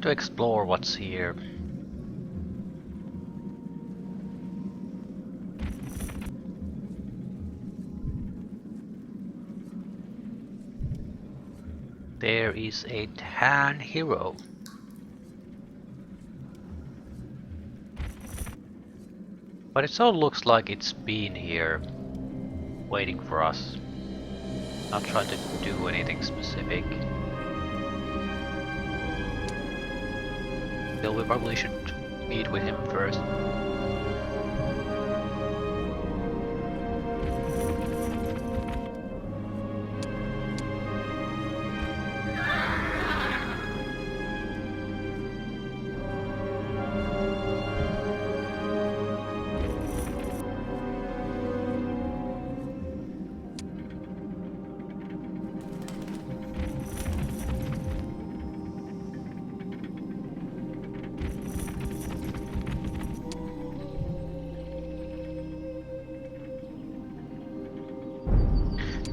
to explore what's here. There is a tan hero. But it all looks like it's been here, waiting for us. Not trying to do anything specific. Still, we probably should meet with him first.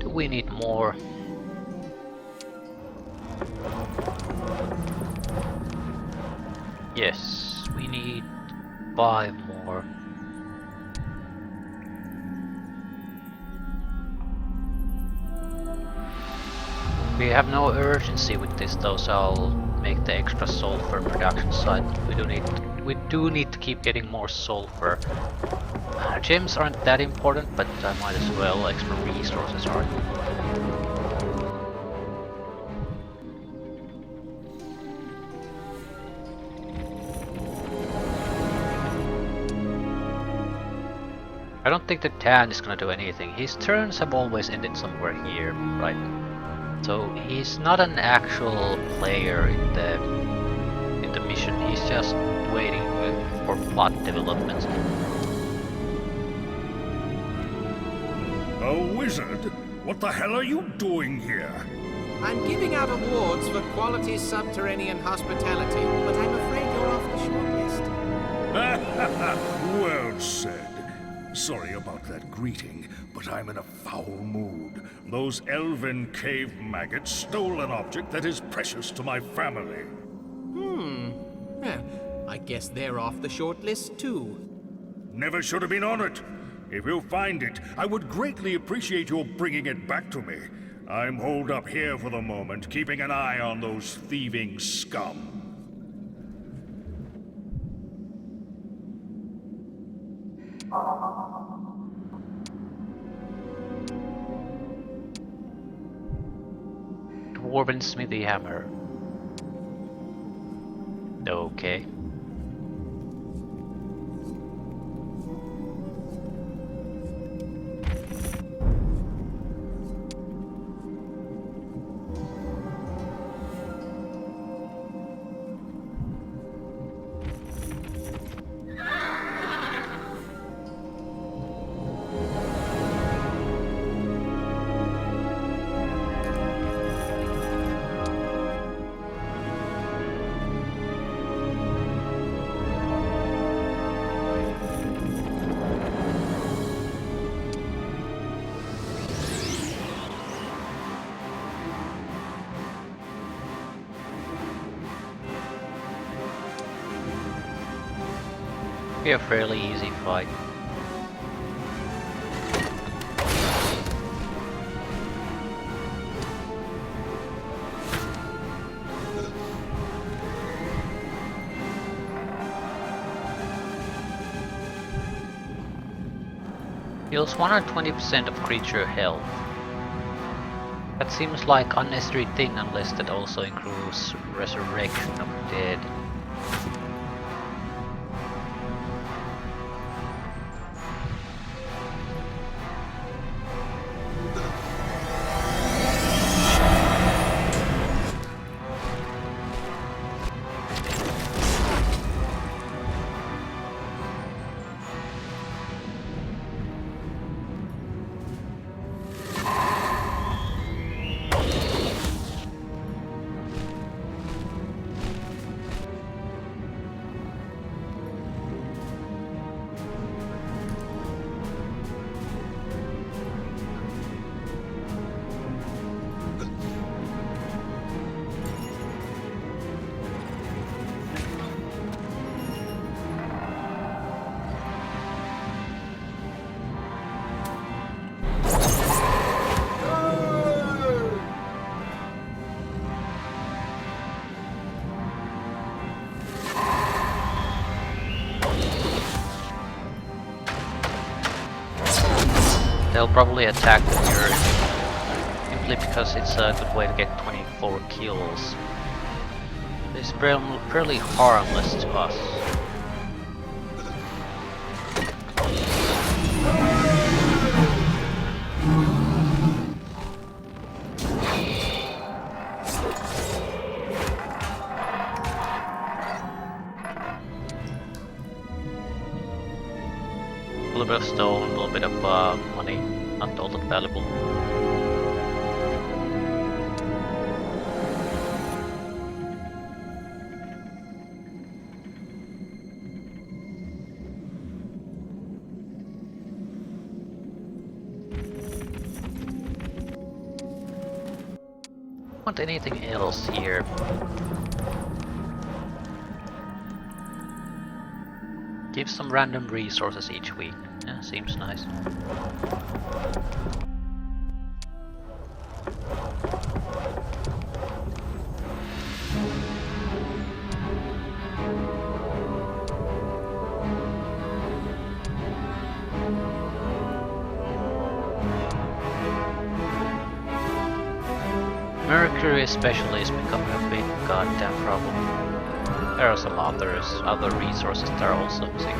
We need more. Yes, we need 5 more. We have no urgency with this though, so I'll make the extra sulfur production site. We do need to keep getting more sulfur. Gems aren't that important, but I might as well. Extra resources are. I don't think the Tan is gonna do anything. His turns have always ended somewhere here, right? So he's not an actual player in the mission. He's just waiting for plot developments. A wizard? What the hell are you doing here? I'm giving out awards for quality subterranean hospitality, but I'm afraid you're off the short list. Well said. Sorry about that greeting, but I'm in a foul mood. Those elven cave maggots stole an object that is precious to my family. Well, I guess they're off the short list too. Never should have been on it. If you find it, I would greatly appreciate your bringing it back to me. I'm holed up here for the moment, keeping an eye on those thieving scum. Dwarven smithy hammer. Okay. Be a fairly easy fight. Heals 120% of creature health. That seems like unnecessary thing unless that also includes resurrection of dead. They'll probably attack the Earth simply because it's a good way to get 24 kills. It's fairly harmless to us. A little bit of stone, a little bit of money, not all that valuable. Want anything else here? Give some random resources each week. Yeah, seems nice. Mercury especially is becoming a big goddamn problem. There are some other resources that are also missing.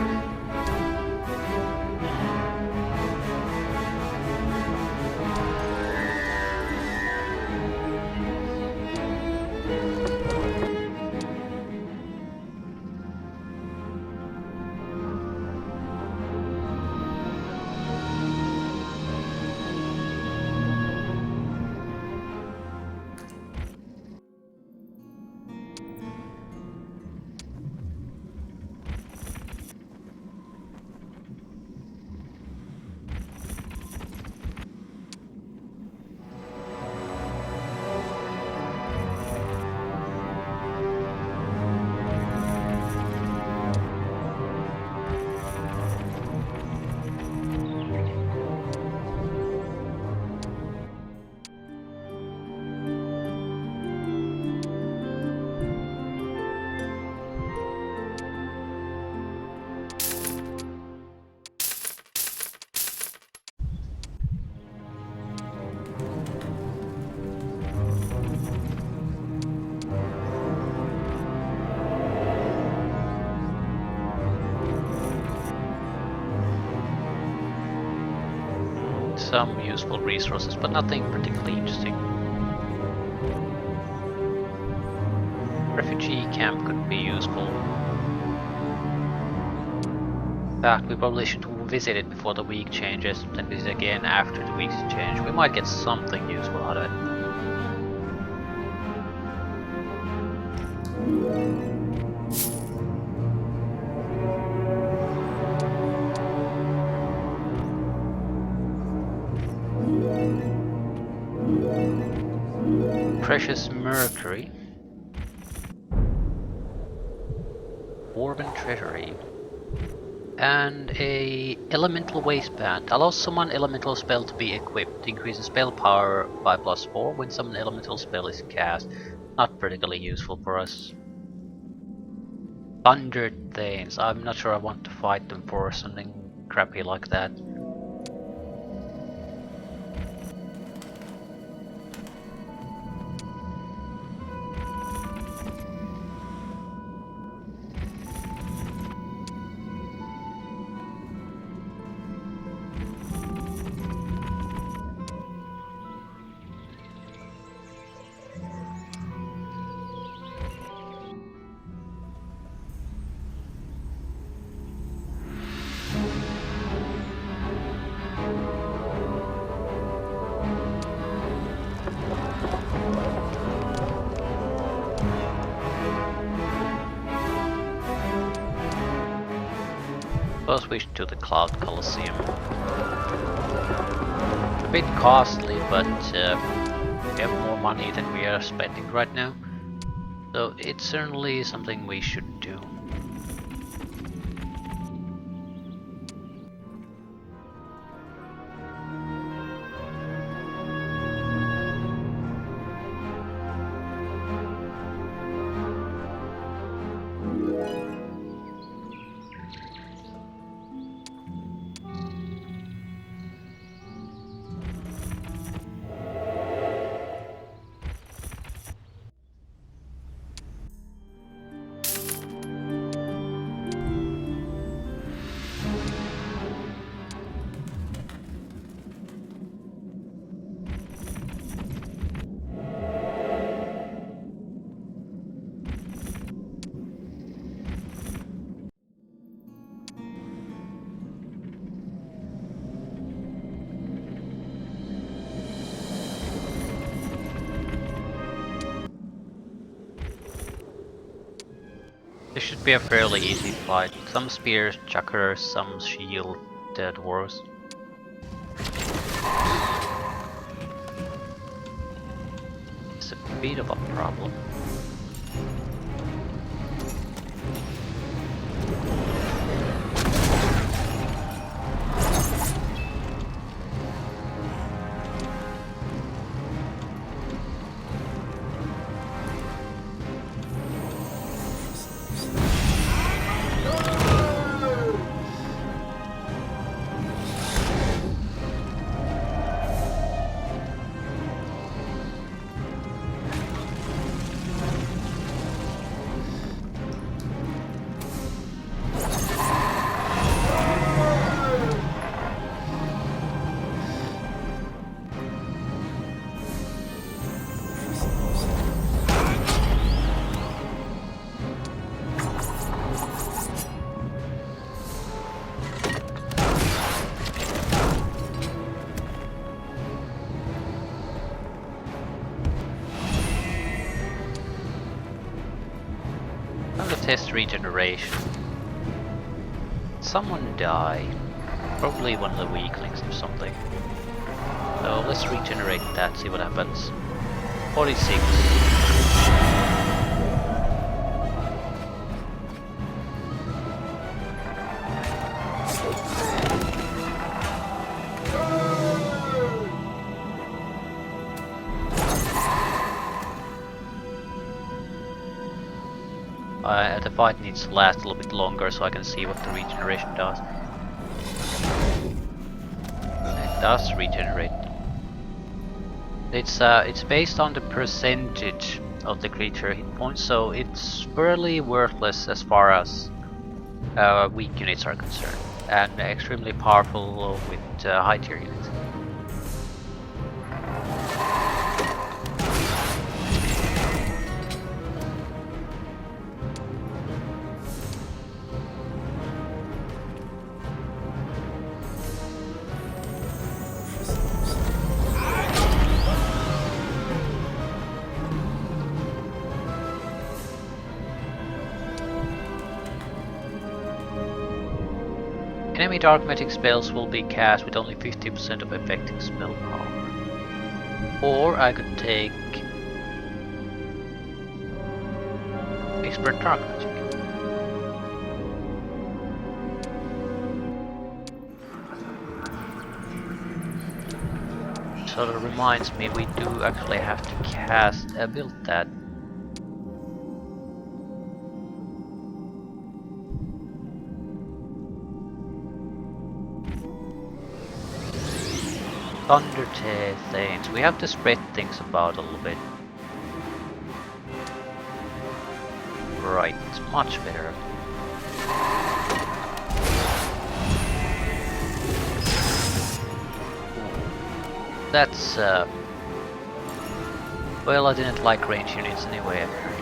Some useful resources, but nothing particularly interesting. Refugee camp could be useful. In fact, we probably should visit it before the week changes, then visit again after the week's change. We might get something useful out of it. Precious mercury. Dwarven treasury. And a elemental waistband. Allows summon elemental spell to be equipped. Increases spell power by +4 when some elemental spell is cast. Not particularly useful for us. Thunder Thanes. I'm not sure I want to fight them for something crappy like that. Suppose we should do the Cloud Colosseum. A bit costly, but we have more money than we are spending right now. So it's certainly something we should do. This should be a fairly easy fight. Some spears, chuckers, some shield, dwarves. It's a bit of a problem. I'm gonna test regeneration. Someone died. Probably one of the weaklings or something. So let's regenerate that, see what happens. 46. The fight needs to last a little bit longer so I can see what the regeneration does. It does regenerate. It's based on the percentage of the creature hit points, so it's fairly worthless as far as weak units are concerned, and extremely powerful with high tier units. Enemy dark magic spells will be cast with only 50% of effective spell power. Or I could take expert dark magic. So that reminds me, we do actually have to build that. Thunder things. We have to spread things about a little bit. Right, it's much better. That's well, I didn't like range units anyway, apparently.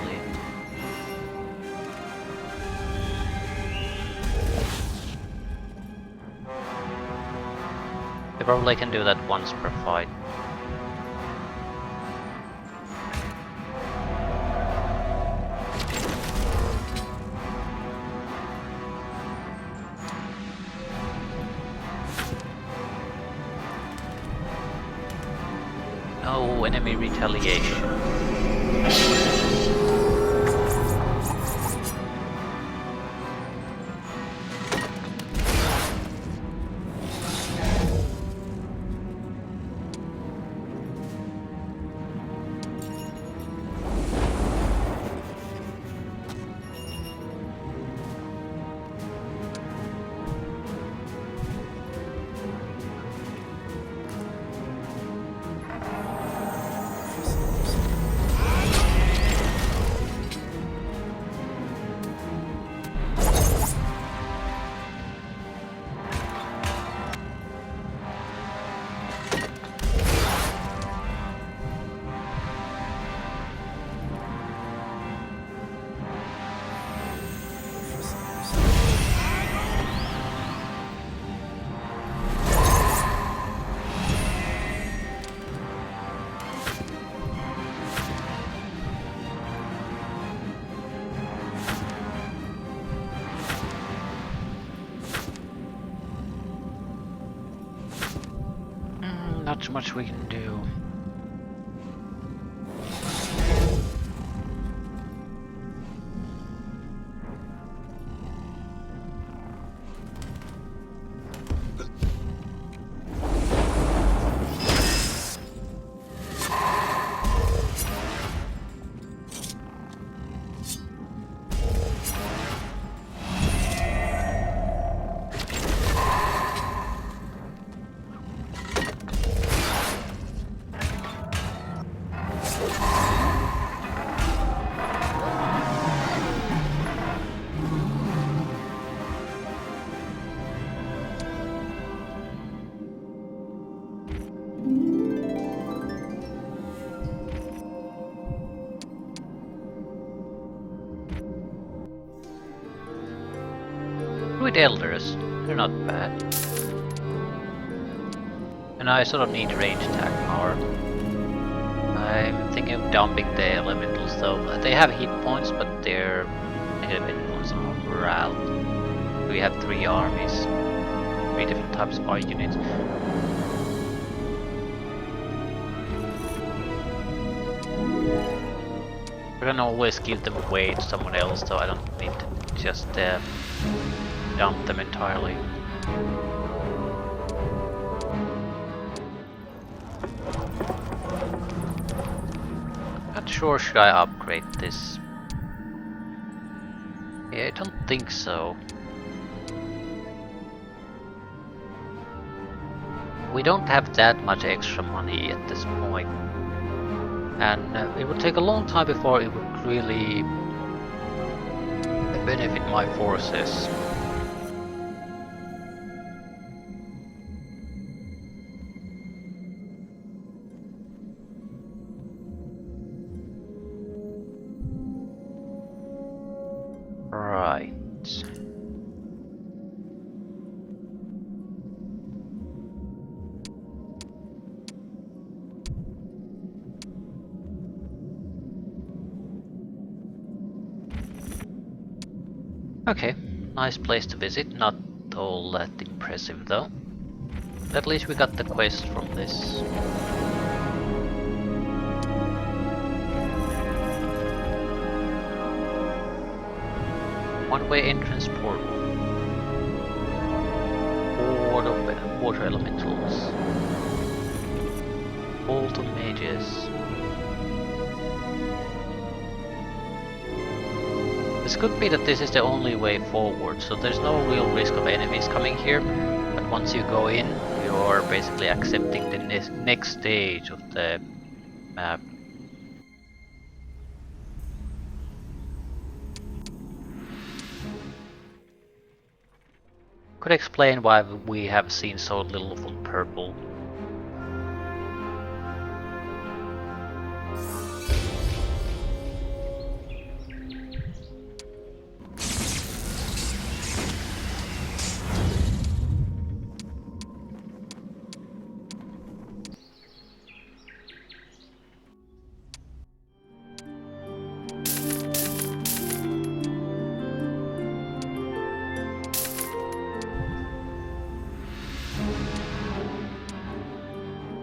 They probably can do that once per fight. No enemy retaliation. Not too much we can do. Druid Elders, they're not bad. And I sort of need range attack power. I'm thinking of dumping the elementals though. They have hit points, but they're negative influence on morale. We have 3 armies, 3 different types of our units. I can always give them away to someone else, so I don't need to just dump them entirely. Not sure, should I upgrade this? Yeah, I don't think so. We don't have that much extra money at this point. And it would take a long time before it would really benefit my forces. Right. Okay, nice place to visit, not all that impressive though. But at least we got the quest from this. One-way entrance portal. Horde of water elementals. Vault of mages. This could be that this is the only way forward, so there's no real risk of enemies coming here, but once you go in, you're basically accepting the next stage of the map. Could explain why we have seen so little from purple.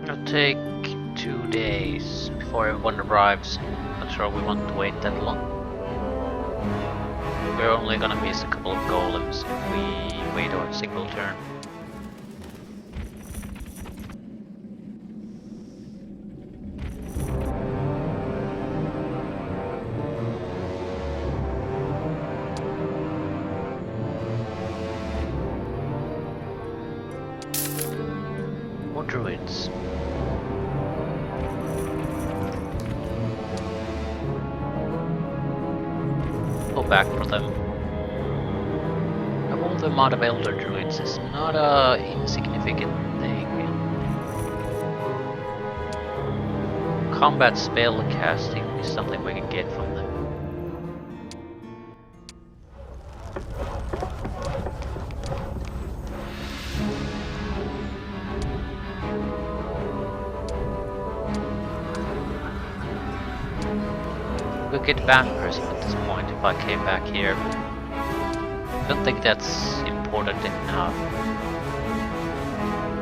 It'll take 2 days before everyone arrives. Not sure we want to wait that long. We're only gonna miss a couple of golems if we wait on a single turn. More druids. Go back for them. Double the amount of elder druids is not a insignificant thing. Combat spell casting is something we can get from them. We'll get vampirism at this point if I came back here. I don't think that's important enough.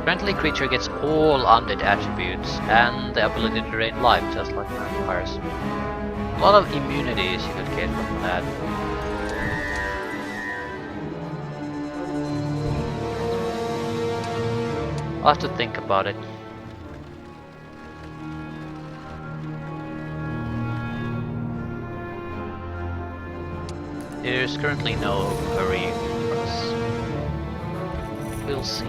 Friendly creature gets all undead attributes and the ability to drain life, just like vampires. A lot of immunities you could get from that. I'll have to think about it. There's currently no hurry for us. We'll see.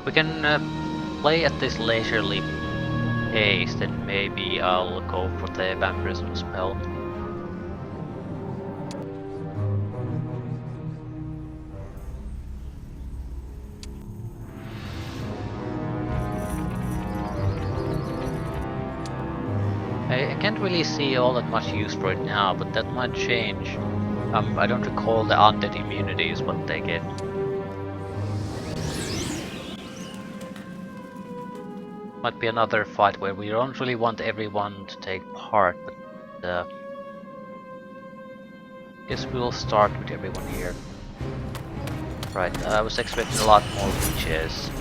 We can play at this leisurely pace, then maybe I'll go for the vampirism spell. I can't really see all that much use for it now, but that might change. I don't recall the undead immunities, what they get. Might be another fight where we don't really want everyone to take part, but guess we'll start with everyone here. Right, I was expecting a lot more leeches.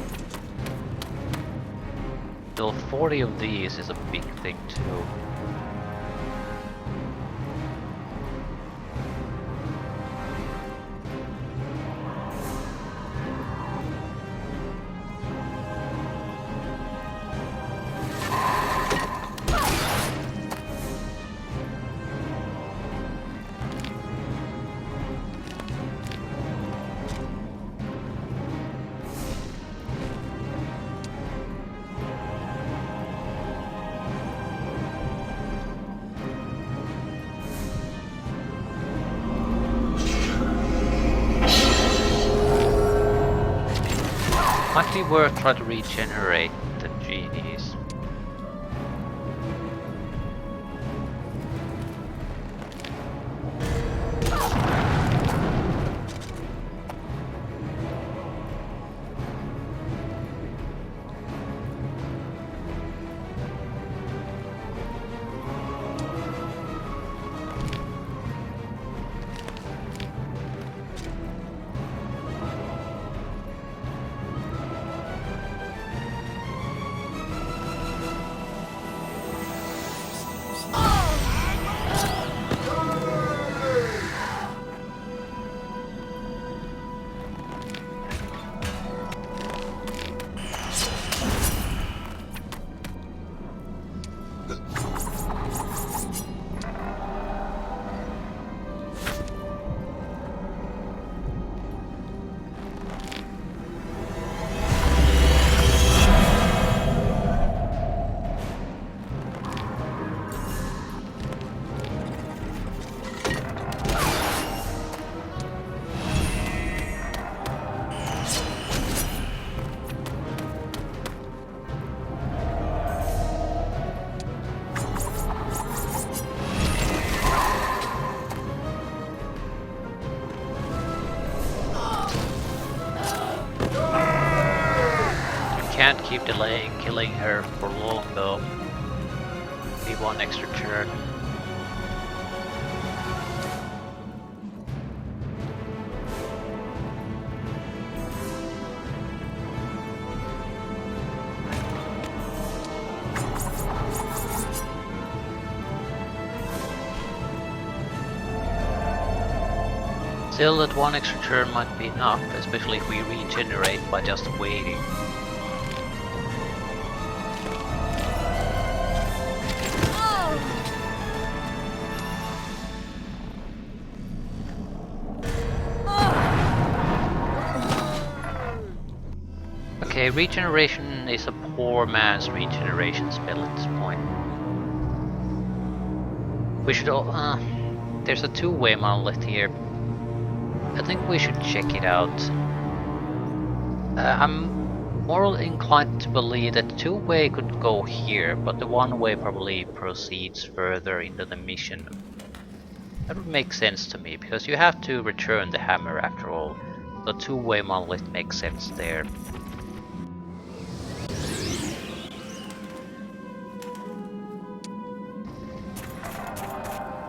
Still 40 of these is a big thing too. Might be worth trying to regenerate the genies. Can't keep delaying killing her for long though. Be one extra turn. Still, that one extra turn might be enough, especially if we regenerate by just waiting. Okay, regeneration is a poor man's regeneration spell at this point. We should all... there's a two-way monolith here. I think we should check it out. I'm more inclined to believe that two-way could go here, but the one-way probably proceeds further into the mission. That would make sense to me, because you have to return the hammer after all. The two-way monolith makes sense there.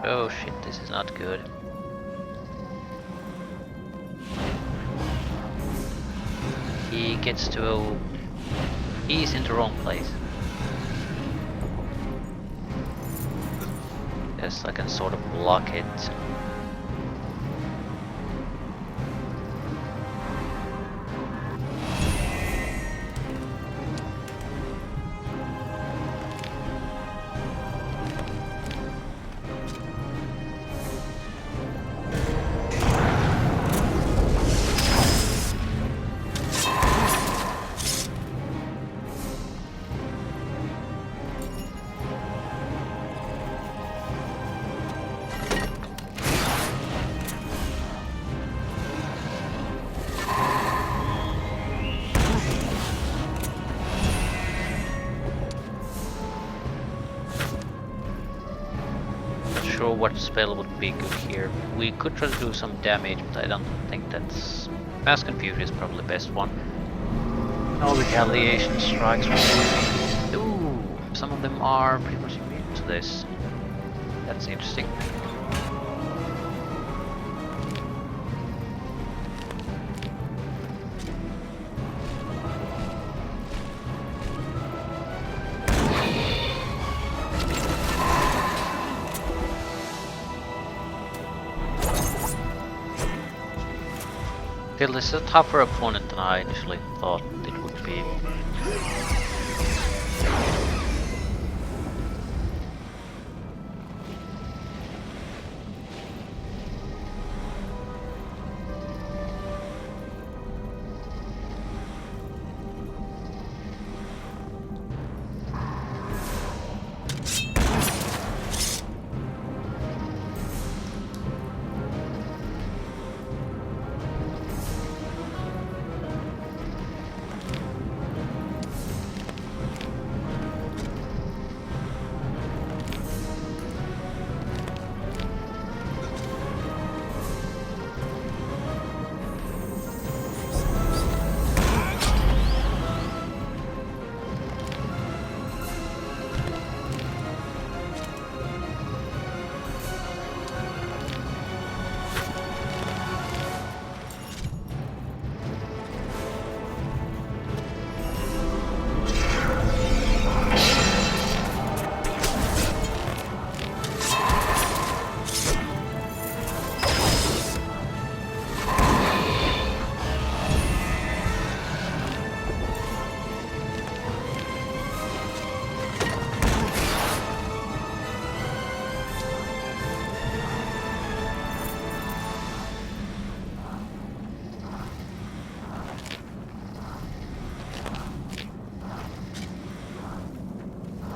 Oh shit, this is not good. He gets to... He's in the wrong place. Yes, I can sort of block it. Sure what spell would be good here. We could try to do some damage, but I don't think that's... Mass Confusion is probably the best one. No retaliation strikes. Ooh, some of them are pretty much immune to this. That's interesting. Still, this is a tougher opponent than I initially thought it would be.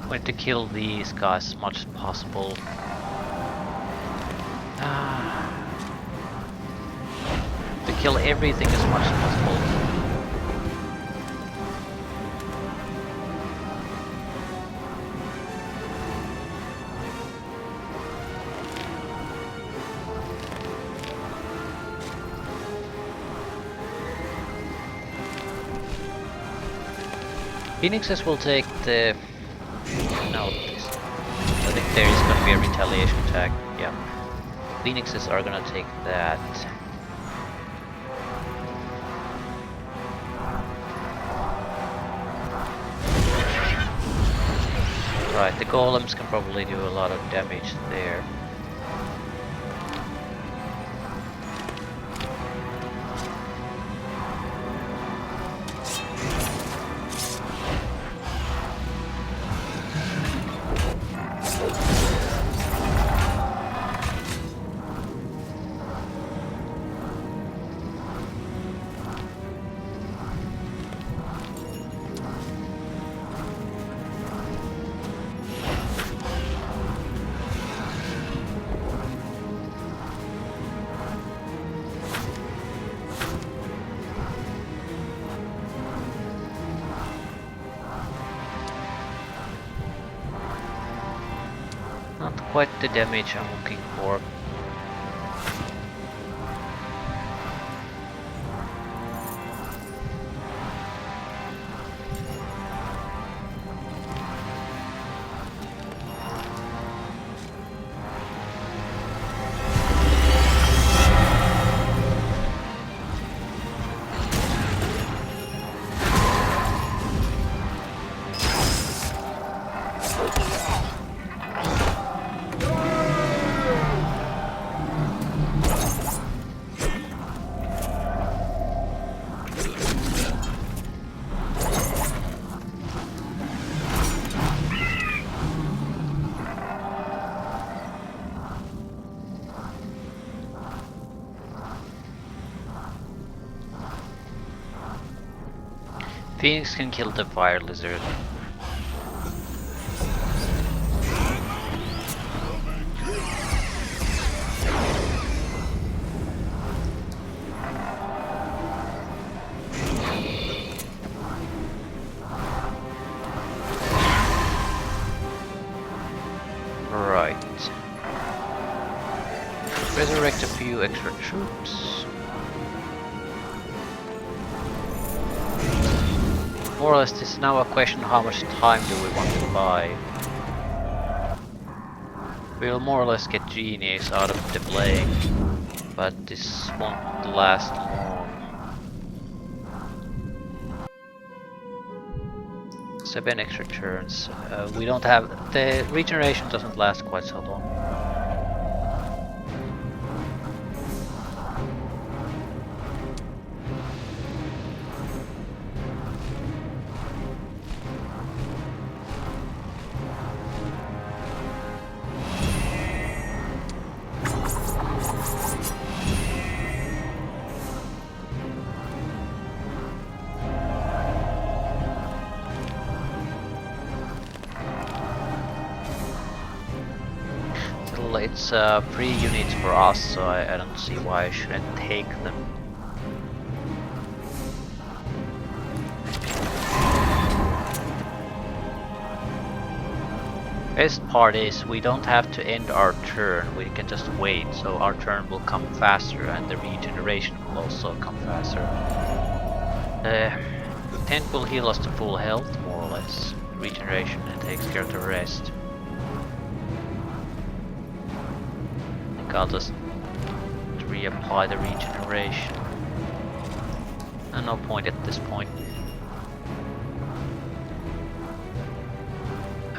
Going to kill these guys as much as possible. To kill everything as much as possible. Phoenixes will take the... No, I think there is gonna be a retaliation attack. Yeah. Phoenixes are gonna take that. Right, the golems can probably do a lot of damage there. Not quite the damage I'm looking for. Phoenix can kill the fire lizard. Right. Resurrect a few extra troops. More or less, this is now a question: how much time do we want to buy? We'll more or less get genies out of the plague, but this won't last long. 7 extra turns. We don't have... the regeneration doesn't last quite so long. It's 3 units for us, so I don't see why I shouldn't take them. Best part is we don't have to end our turn, we can just wait, so our turn will come faster and the regeneration will also come faster. Tent will heal us to full health, more or less. Regeneration and takes care of the rest. I'll just reapply the regeneration. And no point at this point.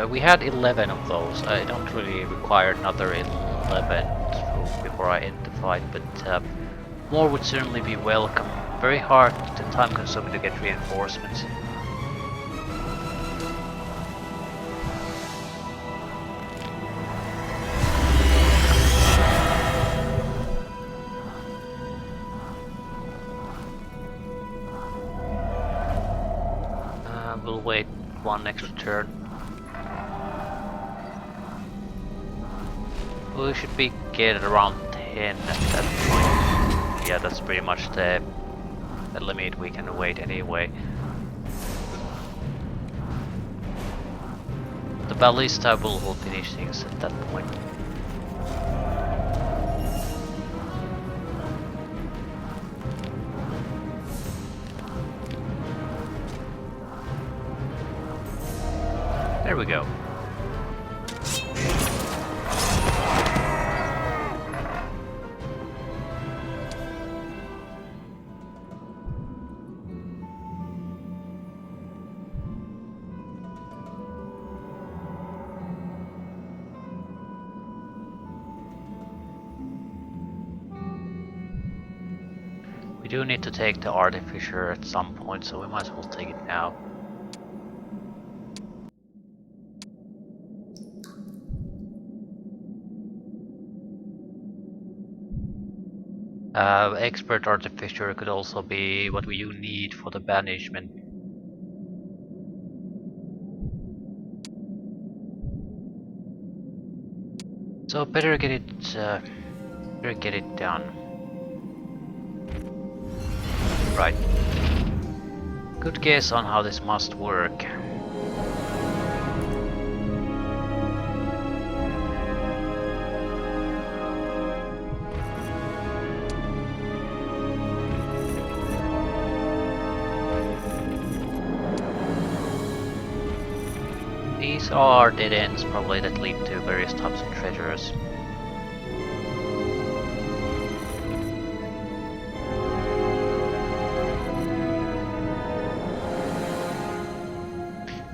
We had 11 of those. I don't really require another 11 before I end the fight, but more would certainly be welcome. Very hard and time consuming to get reinforcements. We'll wait 1 extra turn. We should be get around 10 at that point. Yeah, that's pretty much the limit we can wait anyway. The ballista will finish things at that point. There we go. We do need to take the artificer at some point, so we might as well take it now. Expert artificer could also be what you need for the banishment. So better get it done. Right. Good guess on how this must work. these are dead ends probably that lead to various types of treasures.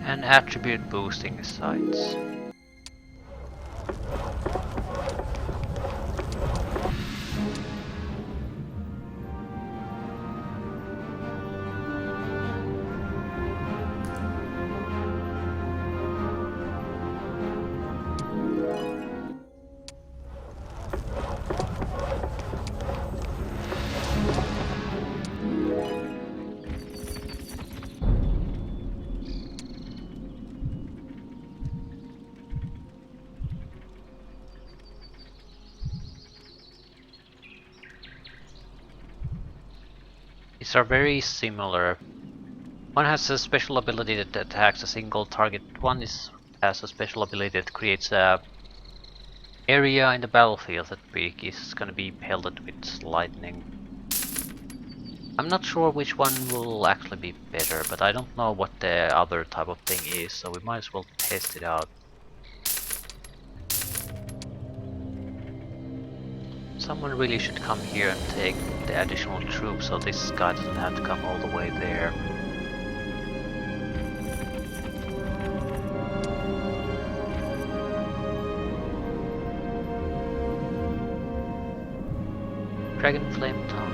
And attribute boosting sites. These are very similar. One has a special ability that attacks a single target. One has a special ability that creates a area in the battlefield that is gonna be pelted with lightning. I'm not sure which one will actually be better, but I don't know what the other type of thing is, so we might as well test it out. Someone really should come here and take the additional troops so this guy doesn't have to come all the way there. Dragon Flame Tongue.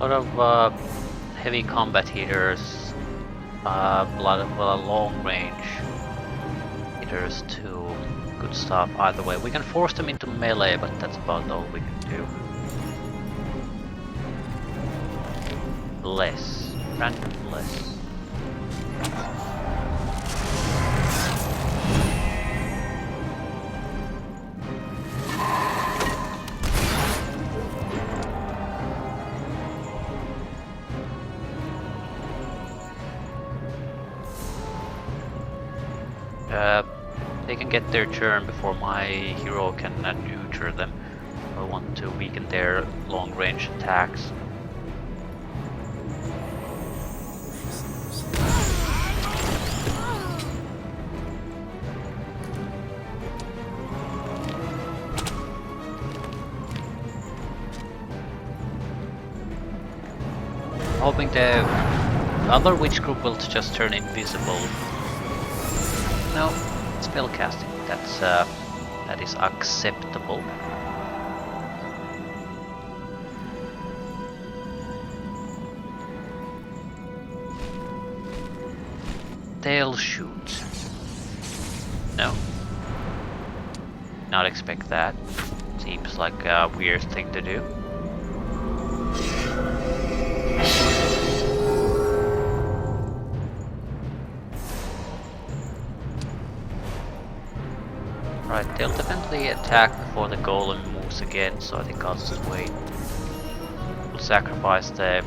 A lot of heavy combat hitters, long range hitters too. Good stuff either way. We can force them into melee, but that's about all we can do. Bless. Random bless. They can get their turn before my hero can neuter them. I want to weaken their long-range attacks. Hoping the other witch group will just turn invisible. No, spellcasting. That is acceptable. They'll shoot. No. Not expect that. Seems like a weird thing to do. Right, they'll definitely attack before the golem moves again, so I think I'll just wait. We'll sacrifice the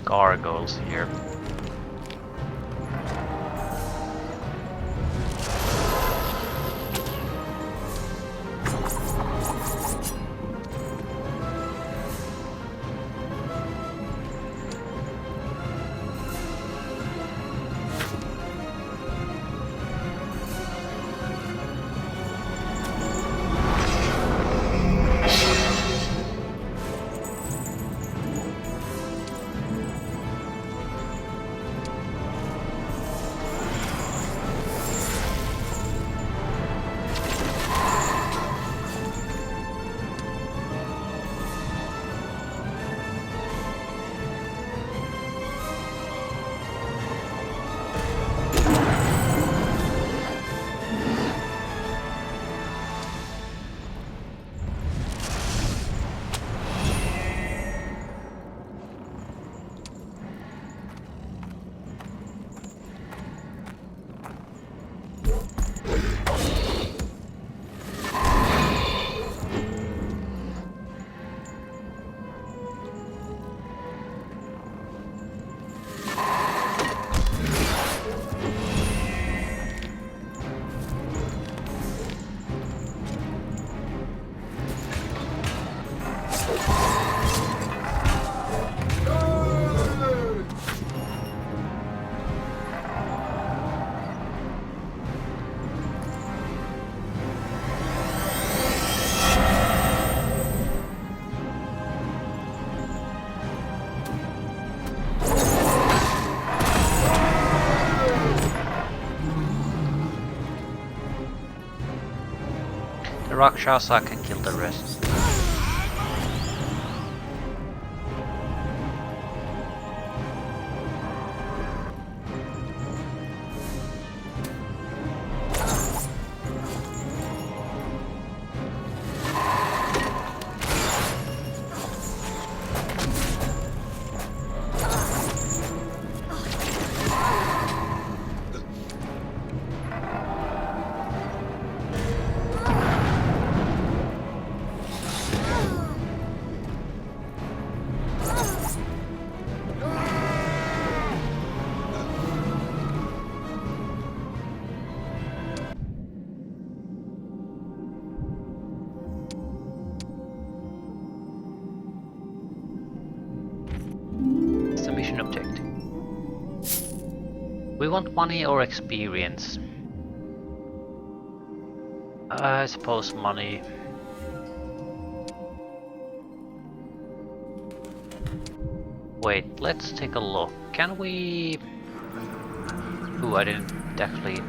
gargoyles here. the Rakshasa can kill the rest. It's the mission objective. We want money or experience? I suppose money. Wait, let's take a look. Can we... Ooh, I didn't actually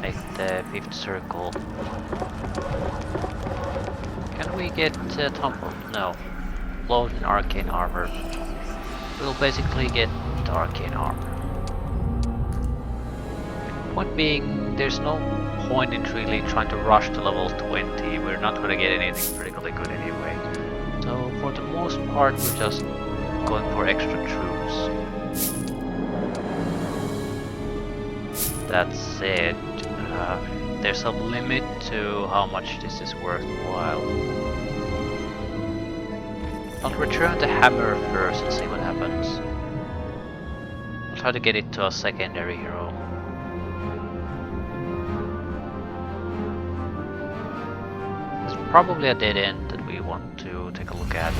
make the fifth circle. Can we get Tumble? No. Load in arcane armor. We'll basically get arcane armor. Point being, there's no point in really trying to rush to level 20. We're not gonna get anything particularly good anyway. So for the most part, we're just going for extra troops. That said, there's a limit to how much this is worthwhile. I'll return the hammer first and see what happens. I'll try to get it to a secondary hero. It's probably a dead end that we want to take a look at.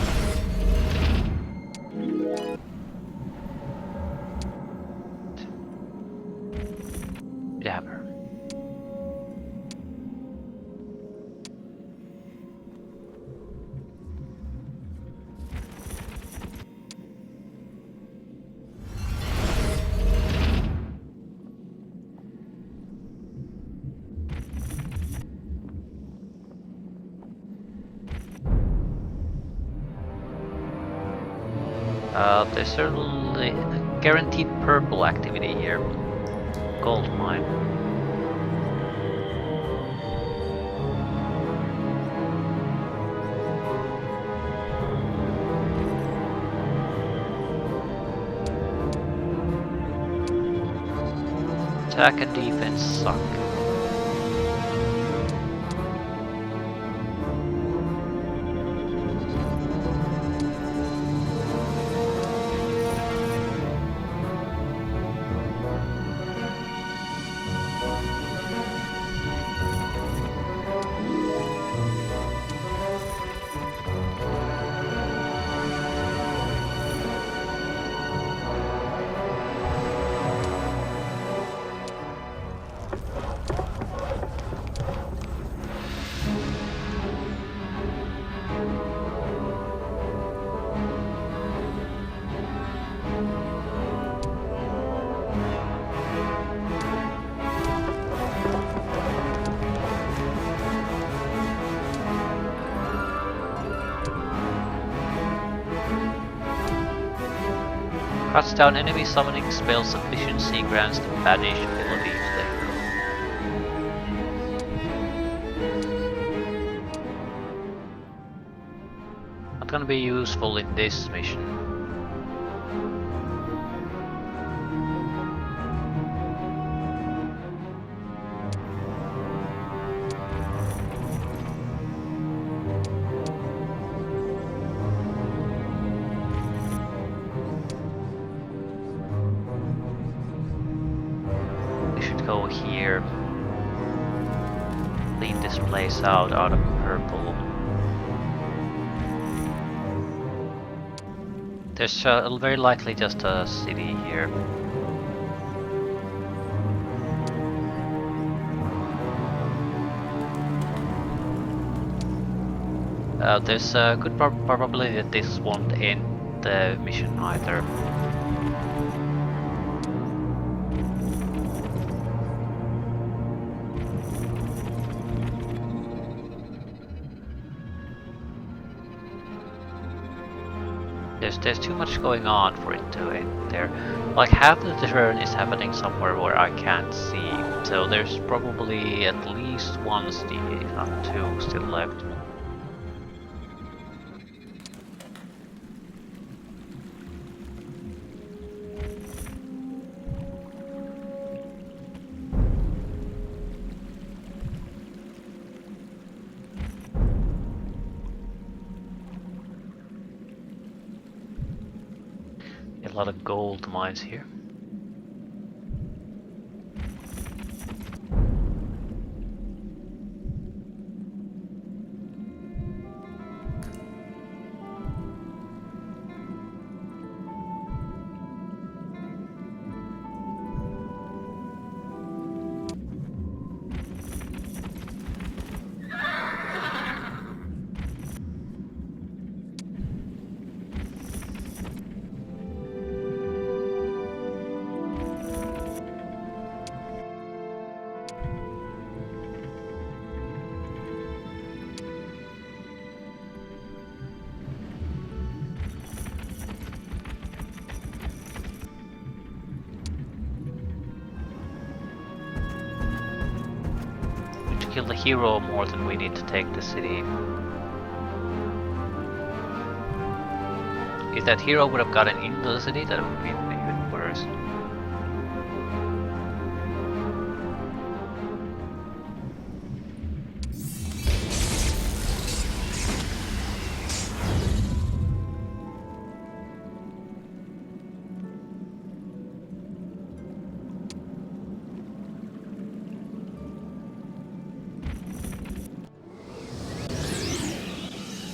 Hammer. There's certainly guaranteed purple activity here. Gold mine. Attack and defense suck. Cuts down enemy summoning spells efficiency, grants the banish ability to the hero. Not gonna be useful in this mission. Go here, clean this place out of purple. There's very likely just a city here. There's a good probability that this won't end the mission either. there's too much going on for it to end there. Like half the turn is happening somewhere where I can't see, so there's probably at least one steed, if not two, still left. A lot of gold mines here. Kill the hero more than we need to take the city. If that hero would have gotten into the city, that would be even worse.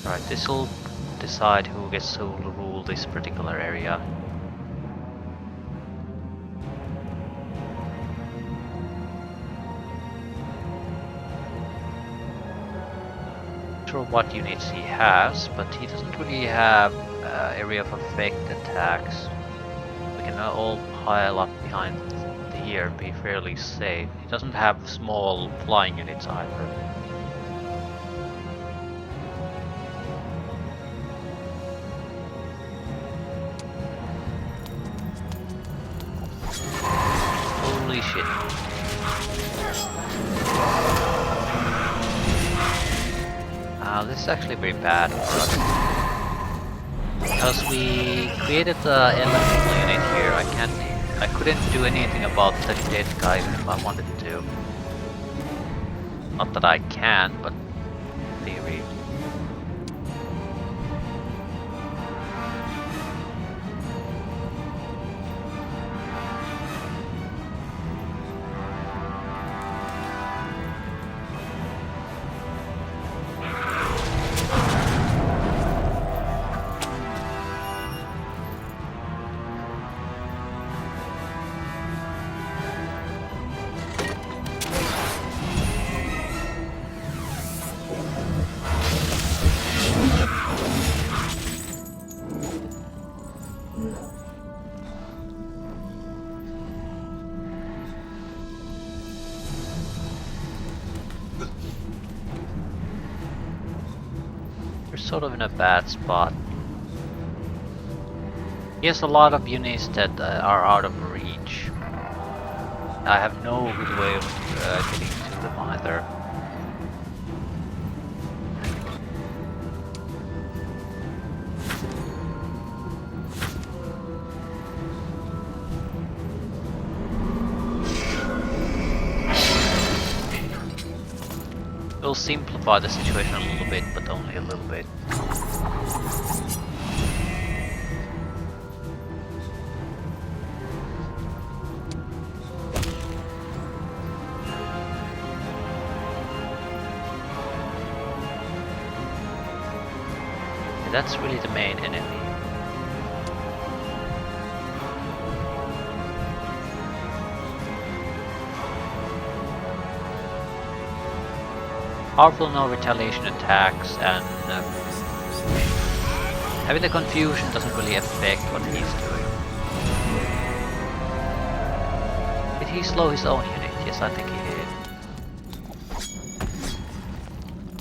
Right, this will decide who gets to rule this particular area. Not sure what units he has, but he doesn't really have area of effect attacks. We can all pile up behind here and be fairly safe. He doesn't have small flying units either. Holy shit. This is actually very bad for us. Because we created the elemental unit here, I couldn't do anything about the dead guy even if I wanted to. Not that I can, but in theory. We're sort of in a bad spot. He has a lot of units that are out of reach. I have no good way of getting to them either. We'll simplify the situation a little bit, but only a little bit. That's really the main enemy. Powerful no retaliation attacks, and having the confusion doesn't really affect what he's doing. Did he slow his own unit? Yes, I think he did.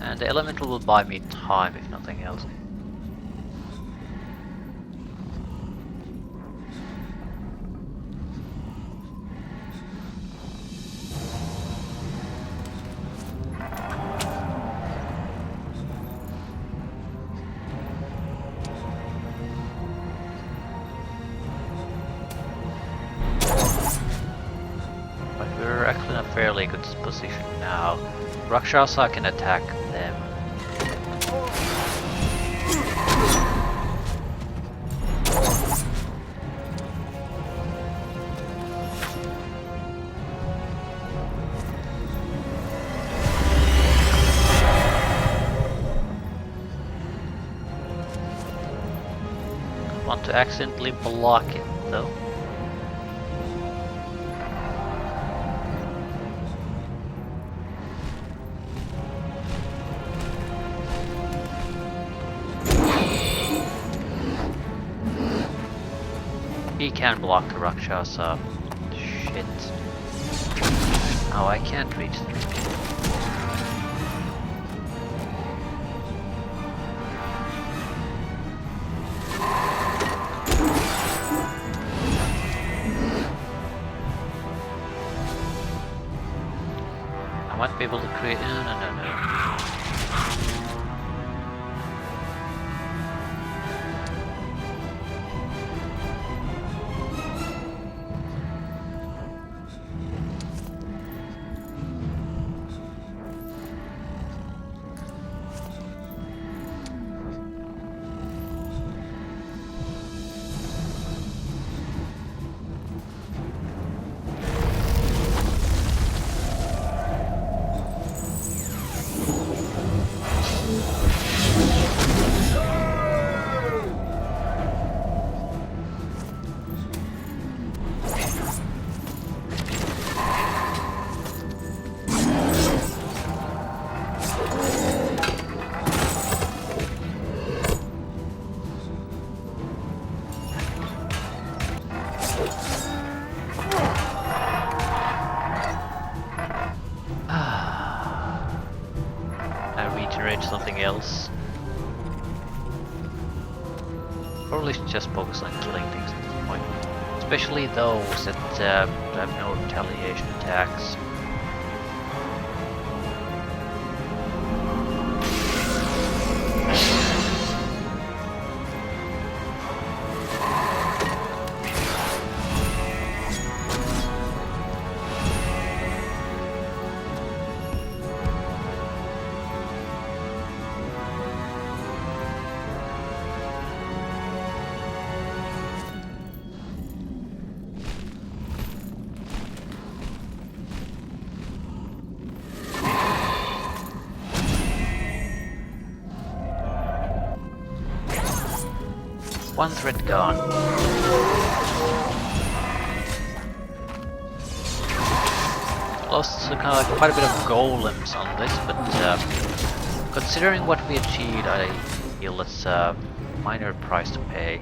And the elemental will buy me time if nothing else. in a fairly good position now. Rakshasa can attack them. Want to accidentally block it though. He can block the Rakshasa. Shit. Oh, I can't reach them. I might be able to create. No. Something else. Probably should just focus on killing things at this point. Especially those that have no retaliation attacks. One thread gone. Lost quite a bit of golems on this, but considering what we achieved, I feel it's a minor price to pay.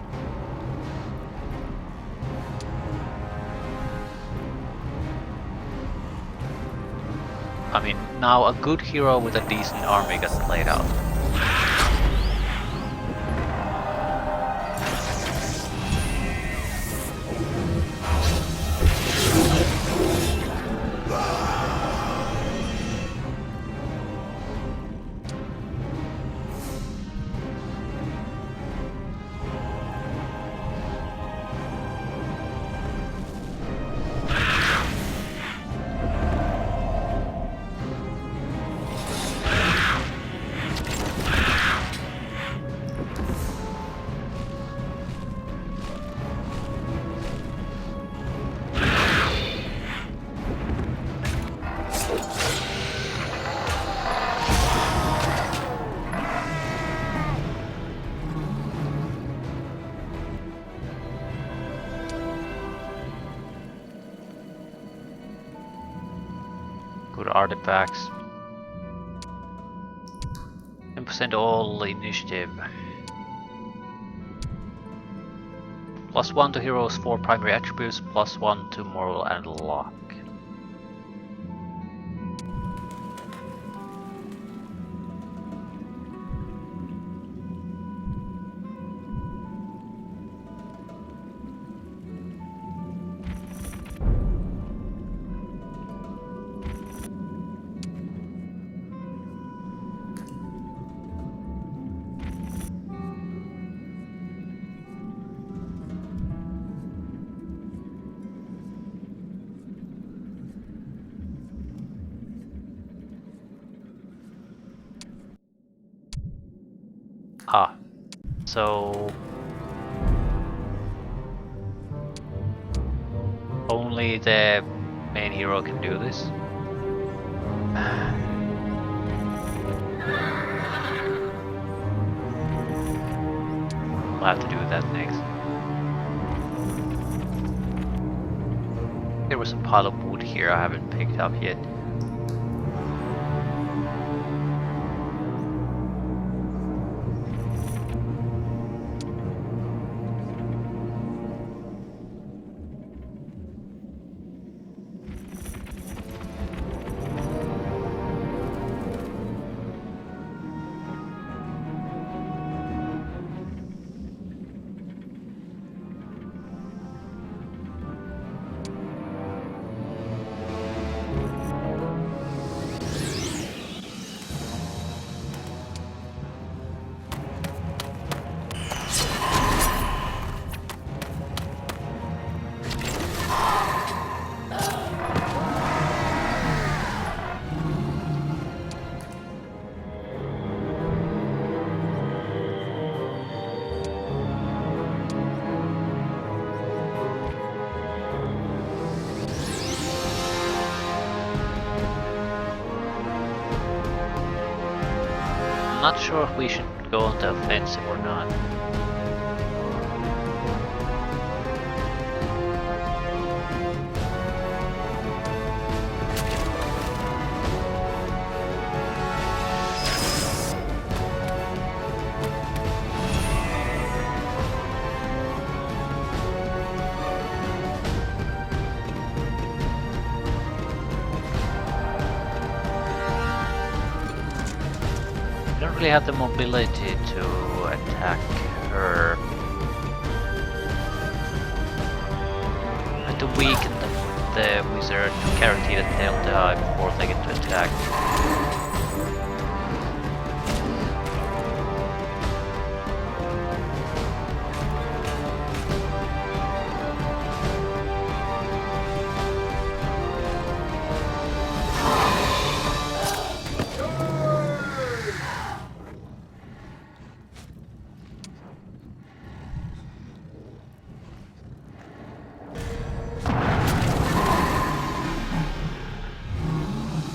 I mean, now a good hero with a decent army gets played out. Good artifacts. 10% all initiative. +1 to heroes 4 primary attributes, +1 to moral and luck. Ah, so only the main hero can do this. We'll have to do that next. There was a pile of wood here I haven't picked up yet. I'm not sure if we should go on the offensive or not. I don't really have the mobility to attack her. I have to weaken the wizard to guarantee that they'll die before they get to attack.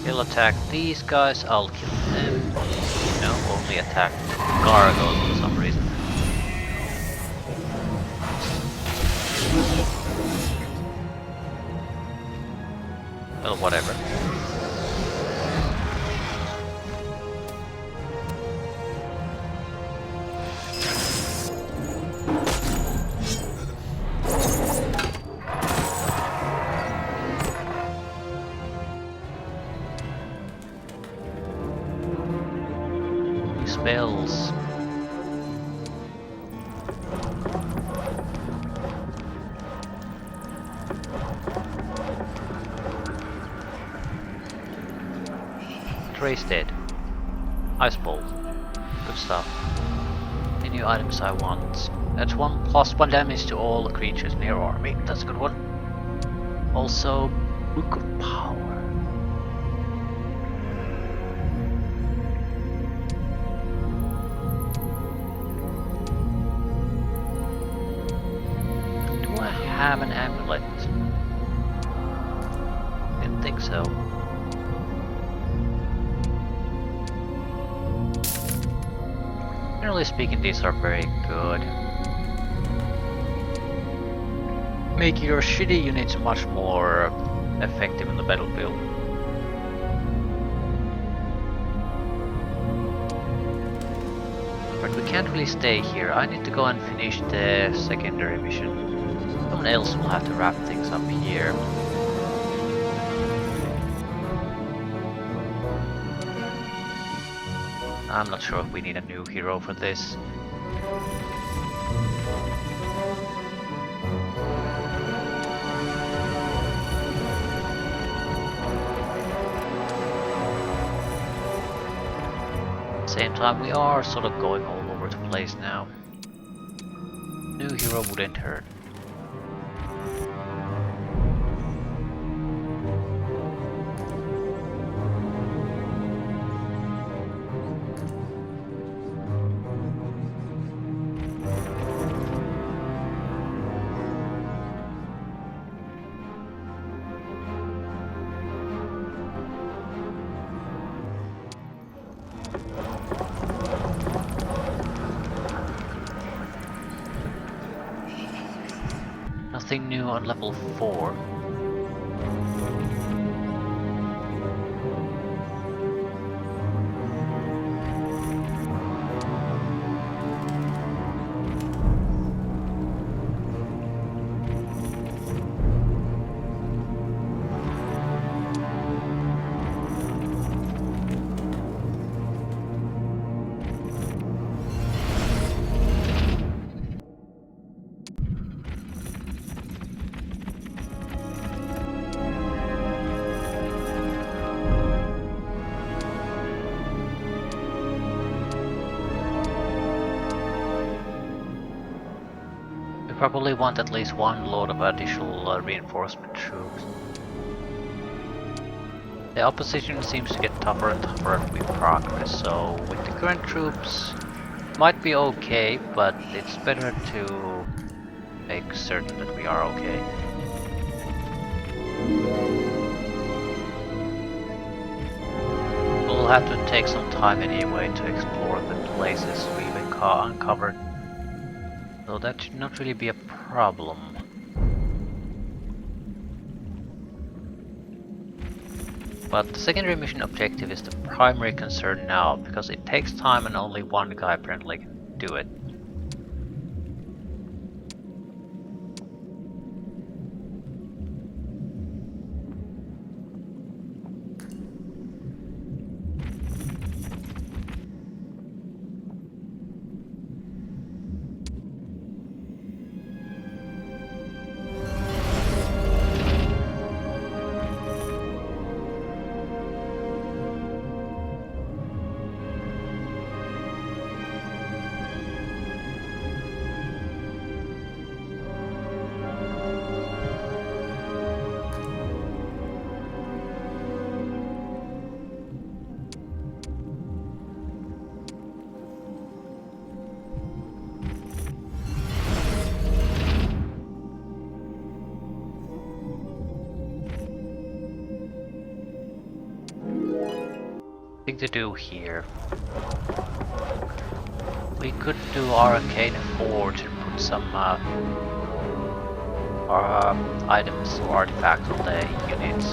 He'll attack these guys, I'll kill them. No, only attack gargoyles for some reason. Well, whatever. Spells. Trace dead. Ice bolt. Good stuff. Any new items I want. That's +1 damage to all creatures in your army. That's a good one. Also, Book of Power. Have an amulet? Didn't think so. Generally speaking, these are very good. Make your shitty units much more effective in the battlefield. But we can't really stay here. I need to go and finish the secondary mission. Someone else will have to wrap things up here. I'm not sure if we need a new hero for this. Same time, we are sort of going all over the place now. New hero wouldn't hurt. Nothing new on level 4. We probably want at least one load of additional reinforcement troops. The opposition seems to get tougher and tougher as we progress, so with the current troops, might be okay, but it's better to make certain that we are okay. We'll have to take some time anyway to explore the places we've uncovered, so that should not really be a problem. But the secondary mission objective is the primary concern now, because it takes time and only one guy apparently can do it. Thing to do here. We could do Arcane Forge and put some items or artifacts on the units.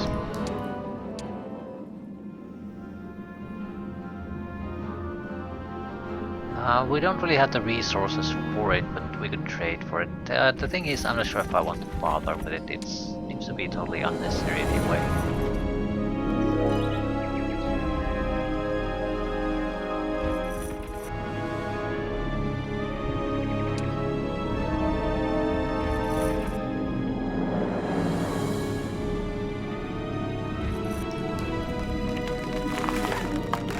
We don't really have the resources for it, but we could trade for it. The thing is, I'm not sure if I want to bother with it. It seems to be totally unnecessary anyway.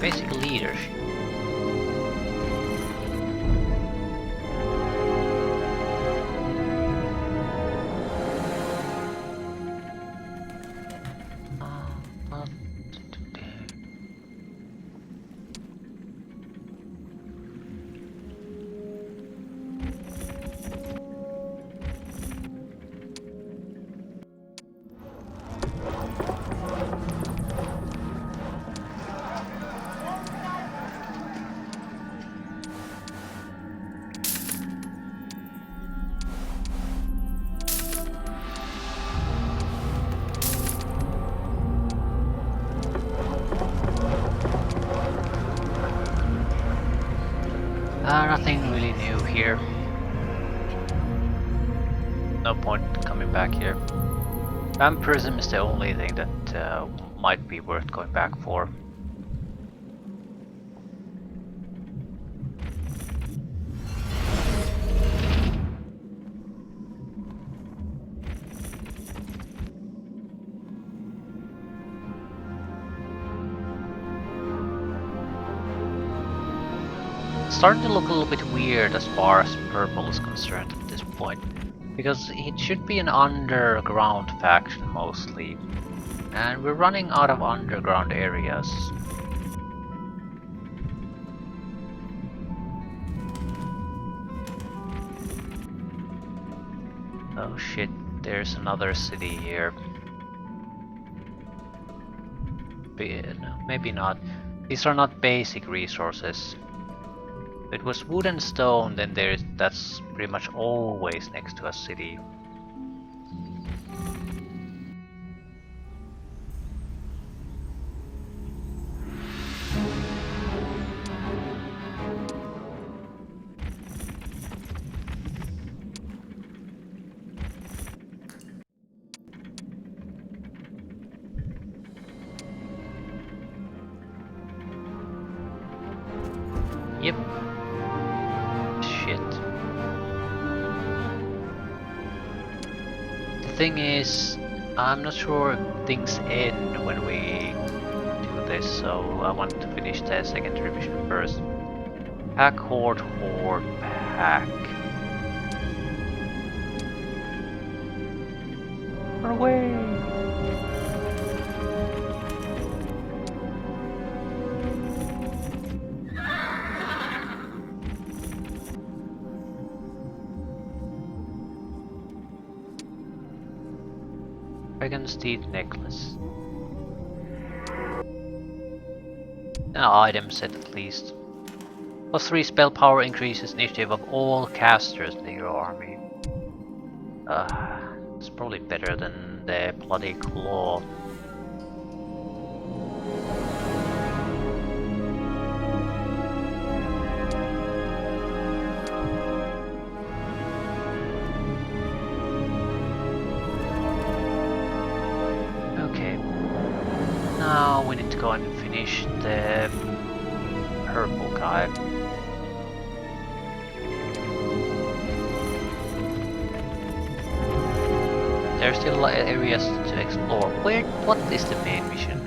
Basic leadership. Nothing really new here. No point coming back here. Vampirism is the only thing that might be worth going back for. Starting to look a little bit weird as far as purple is concerned at this point, because it should be an underground faction mostly, and we're running out of underground areas. Oh shit, there's another city here. No, maybe not. These are not basic resources. If it was wood and stone, then that's pretty much always next to a city. Yep. Shit. The thing is, I'm not sure if things end when we do this, so I want to finish the secondary mission first. Pack, horde, horde, pack. Run away! Dragon's Teeth Necklace. An item set at least. +3 spell power increases initiative of all casters in your army. It's probably better than the Bloody Claw. Okay. Now we need to go and finish the purple guy. There are still areas to explore. What is the main mission?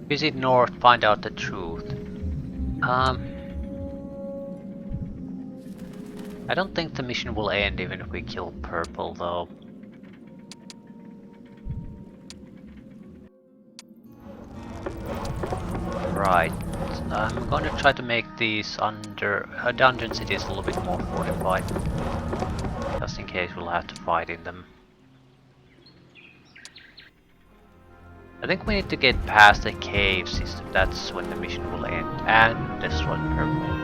Visit north, find out the truth. I don't think the mission will end even if we kill purple though. Right. I'm going to try to make these under dungeon cities a little bit more fortified, just in case we'll have to fight in them. I think we need to get past the cave system, that's when the mission will end, and destroy purple.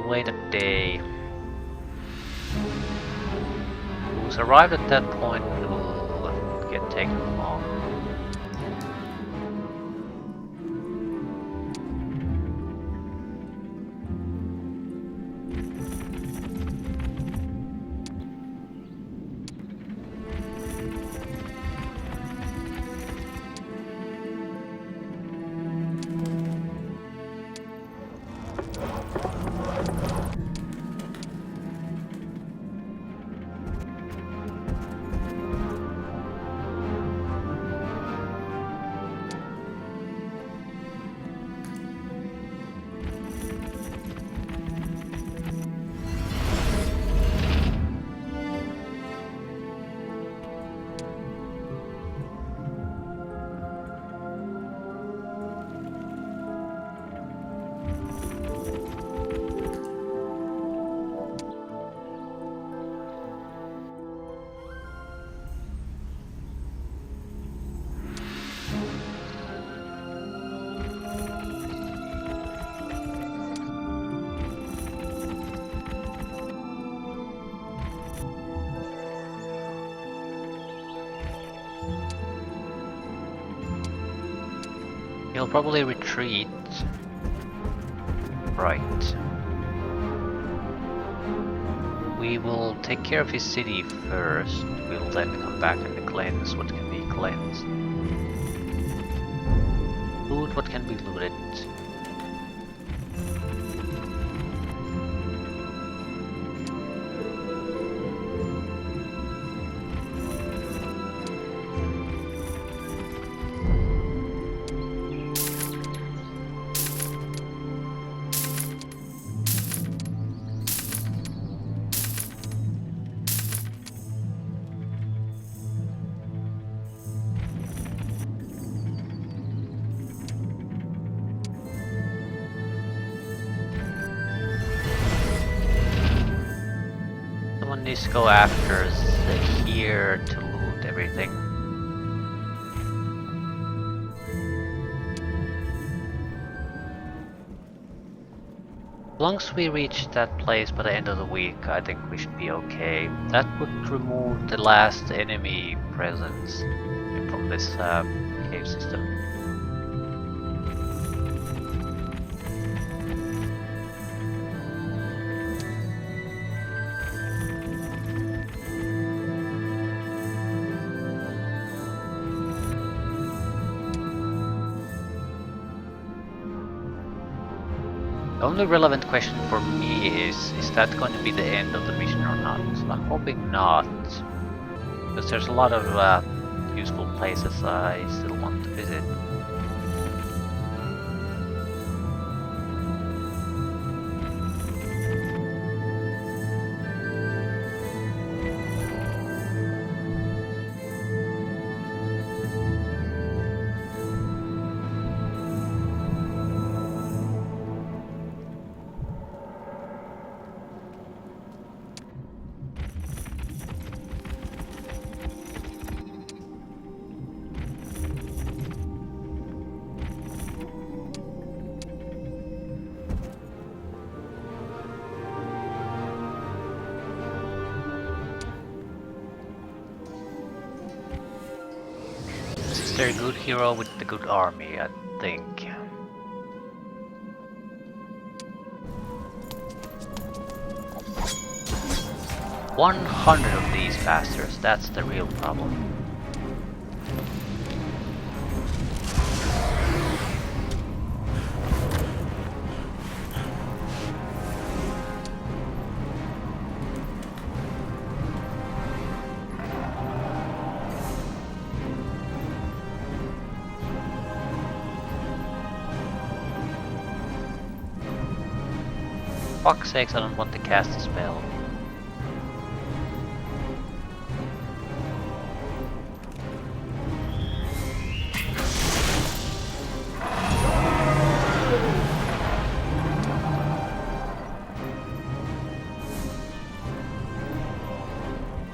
Wait a day. Who's arrived at that point will get taken along. He'll probably retreat. Right. We will take care of his city first. We'll then come back and cleanse what can be cleansed. Loot what can be looted. Needs to go after here to loot everything. long as we reach that place by the end of the week, I think we should be okay. That would remove the last enemy presence from this cave system. The only relevant question for me is that going to be the end of the mission or not? I'm hoping not, because there's a lot of useful places I still want to visit. They're a good hero with the good army, I think. $100 of these bastards, that's the real problem. Fuck's sakes, I don't want to cast a spell.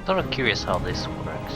Sort of curious how this works.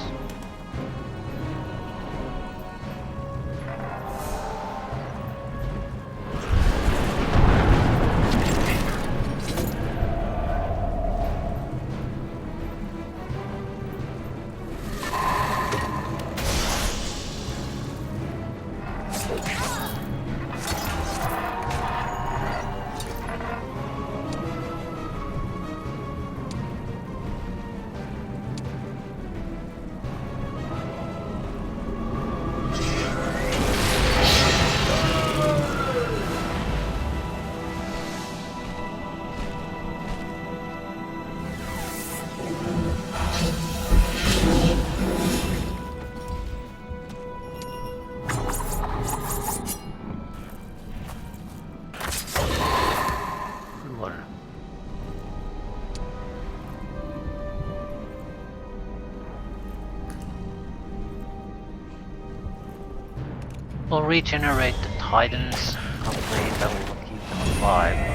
We'll regenerate the Titans. Hopefully that will keep them alive.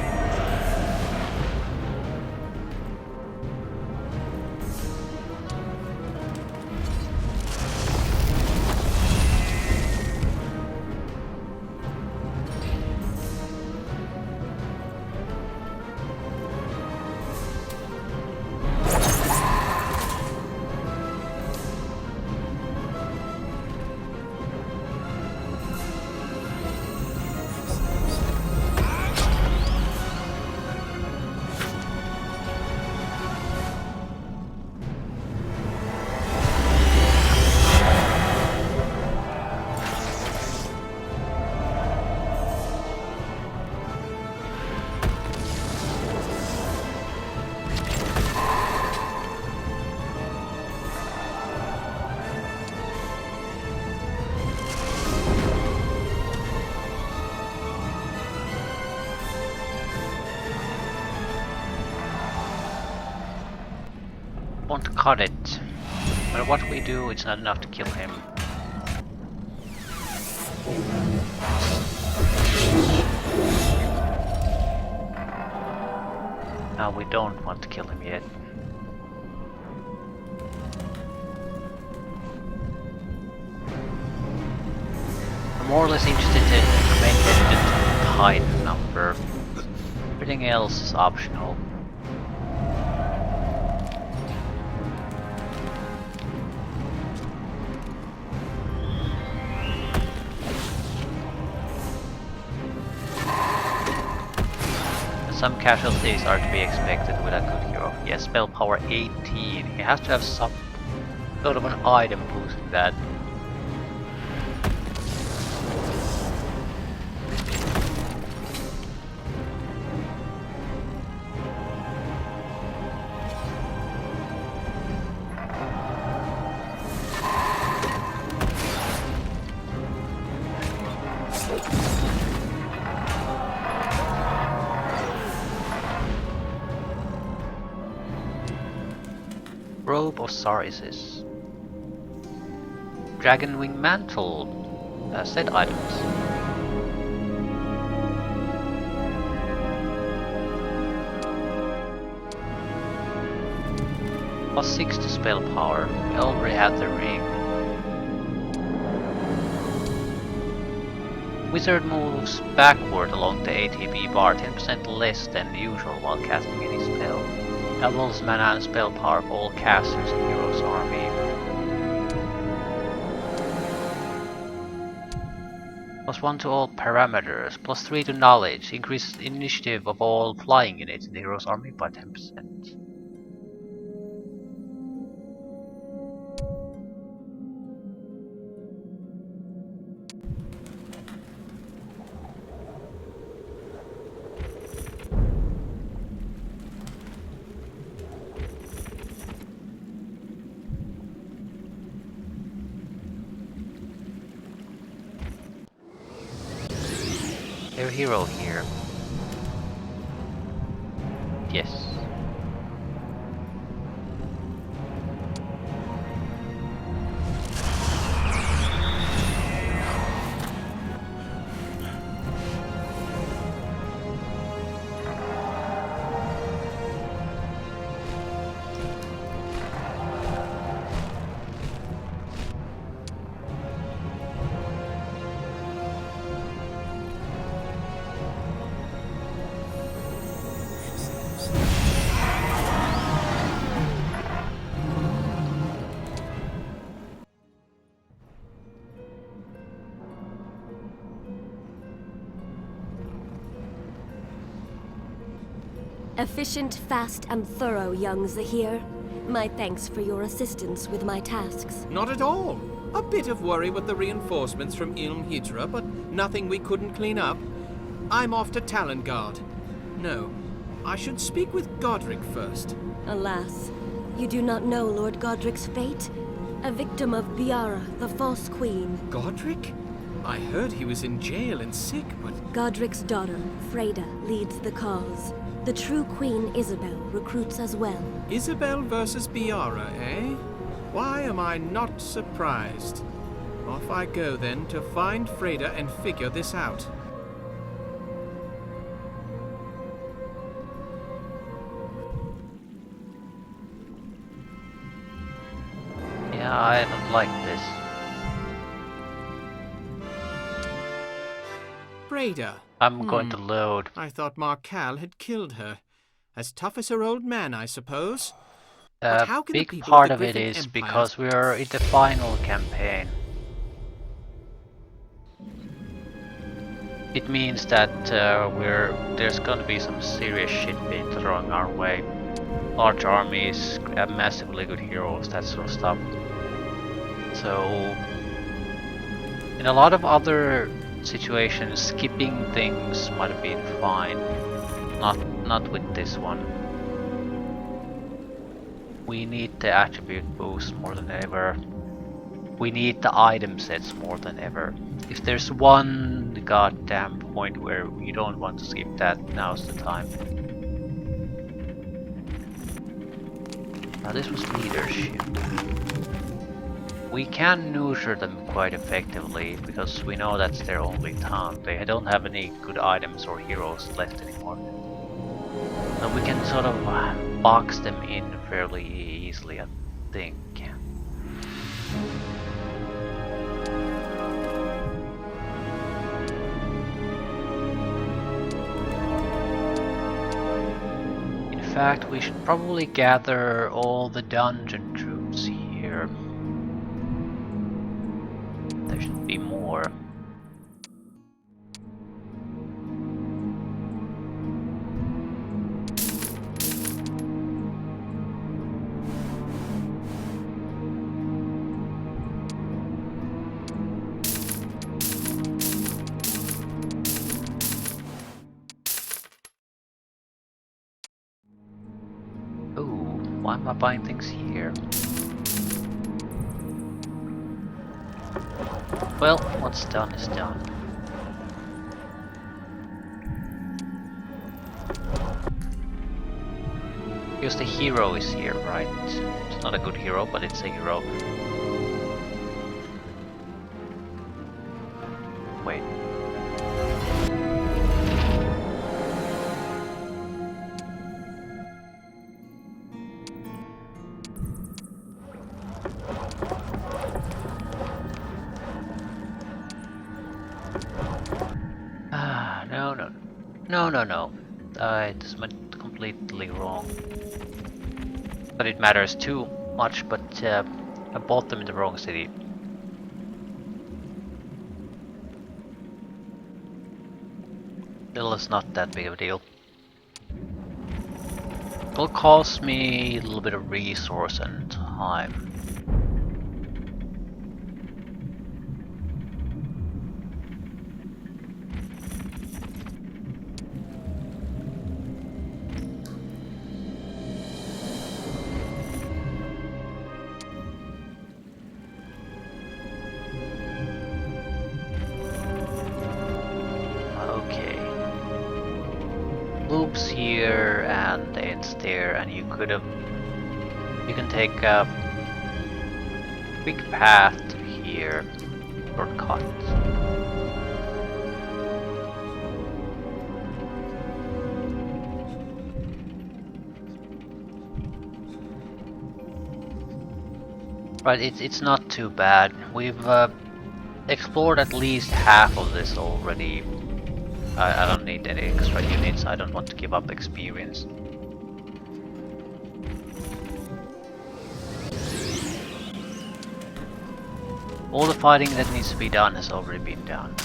Won't cut it. But what we do, it's not enough to kill him. Now we don't want to kill him yet. I'm more or less interested in making the Titan number. Everything else is optional. Some casualties are to be expected with a good hero. Yes, spell power 18. He has to have some sort of an item boosting that. Robe of Sarisis. Dragon Wing Mantle. Set items. +6 to spell power. We already have the ring. Wizard moves backward along the ATB bar 10% less than usual while casting any spell. Doubles mana and spell power for all casters in Hero's army. +1 to all parameters. +3 to knowledge. Increases initiative of all flying units in the Hero's army by 10%. Their hero here. Yes. Efficient, fast, and thorough, young Zahir. My thanks for your assistance with my tasks. Not at all. A bit of worry with the reinforcements from Ilm Hydra, but nothing we couldn't clean up. I'm off to Talongard. No, I should speak with Godric first. Alas, you do not know Lord Godric's fate? A victim of Biara, the false queen. Godric? I heard he was in jail and sick, but... Godric's daughter, Freda, leads the cause. The true Queen Isabel recruits as well. Isabel versus Biara, eh? Why am I not surprised? Off I go then to find Freda and figure this out. Yeah, I don't like this. Freda. I'm going to load. I thought Markel had killed her. As tough as her old man, I suppose. But how can the Big people part the of it Griffin is Empire... because we are in the final campaign. It means that there's gonna be some serious shit being thrown our way. Large armies, massively good heroes, that sort of stuff. So, in a lot of other situations, skipping things might have been fine. Not with this one. We need the attribute boost more than ever. We need the item sets more than ever. If there's one goddamn point where you don't want to skip that, now's the time. Now this was leadership. We can neuter them quite effectively because we know that's their only town. They don't have any good items or heroes left anymore. So we can sort of box them in fairly easily, I think. fact, we should probably gather all the dungeon troops here. There should be more. Why am I buying things here? Well, what's done is done. Because the hero is here, right? It's not a good hero, but it's a hero. Wait. No. This went completely wrong. But it matters too much, but I bought them in the wrong city. Still, it's not that big of a deal. It will cost me a little bit of resource and time. Loops here and it's there, and you can take a quick path to here, shortcut. Right, it's not too bad. We've explored at least half of this already. I don't need any extra units, I don't want to give up experience. All the fighting that needs to be done has already been done.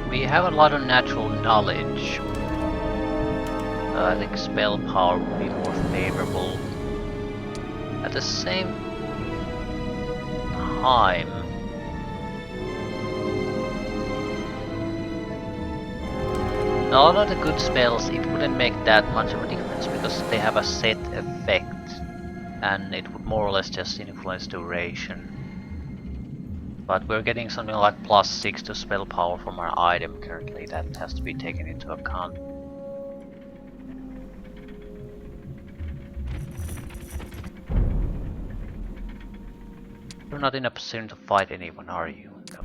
We have a lot of natural knowledge. I think spell power would be more favorable. At the same time, a lot of the good spells, it wouldn't make that much of a difference because they have a set effect and it would more or less just influence duration. But we're getting something like +6 to spell power from our item currently, that has to be taken into account. You're not in a position to fight anyone, are you? No.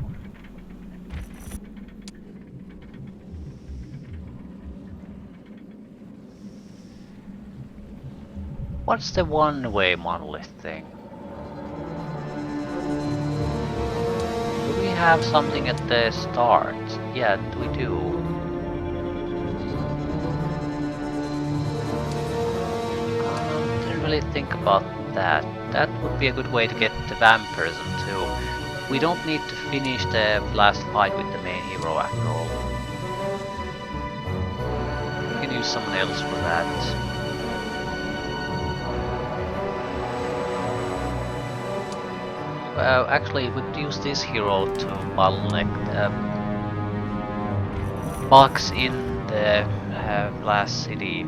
What's the one-way monolith thing? Do we have something at the start? Yeah, we do. Didn't really think about that. That would be a good way to get the vampirism too. We don't need to finish the last fight with the main hero after all. We can use someone else for that. Actually, we could use this hero to bottleneck the bugs in the last city.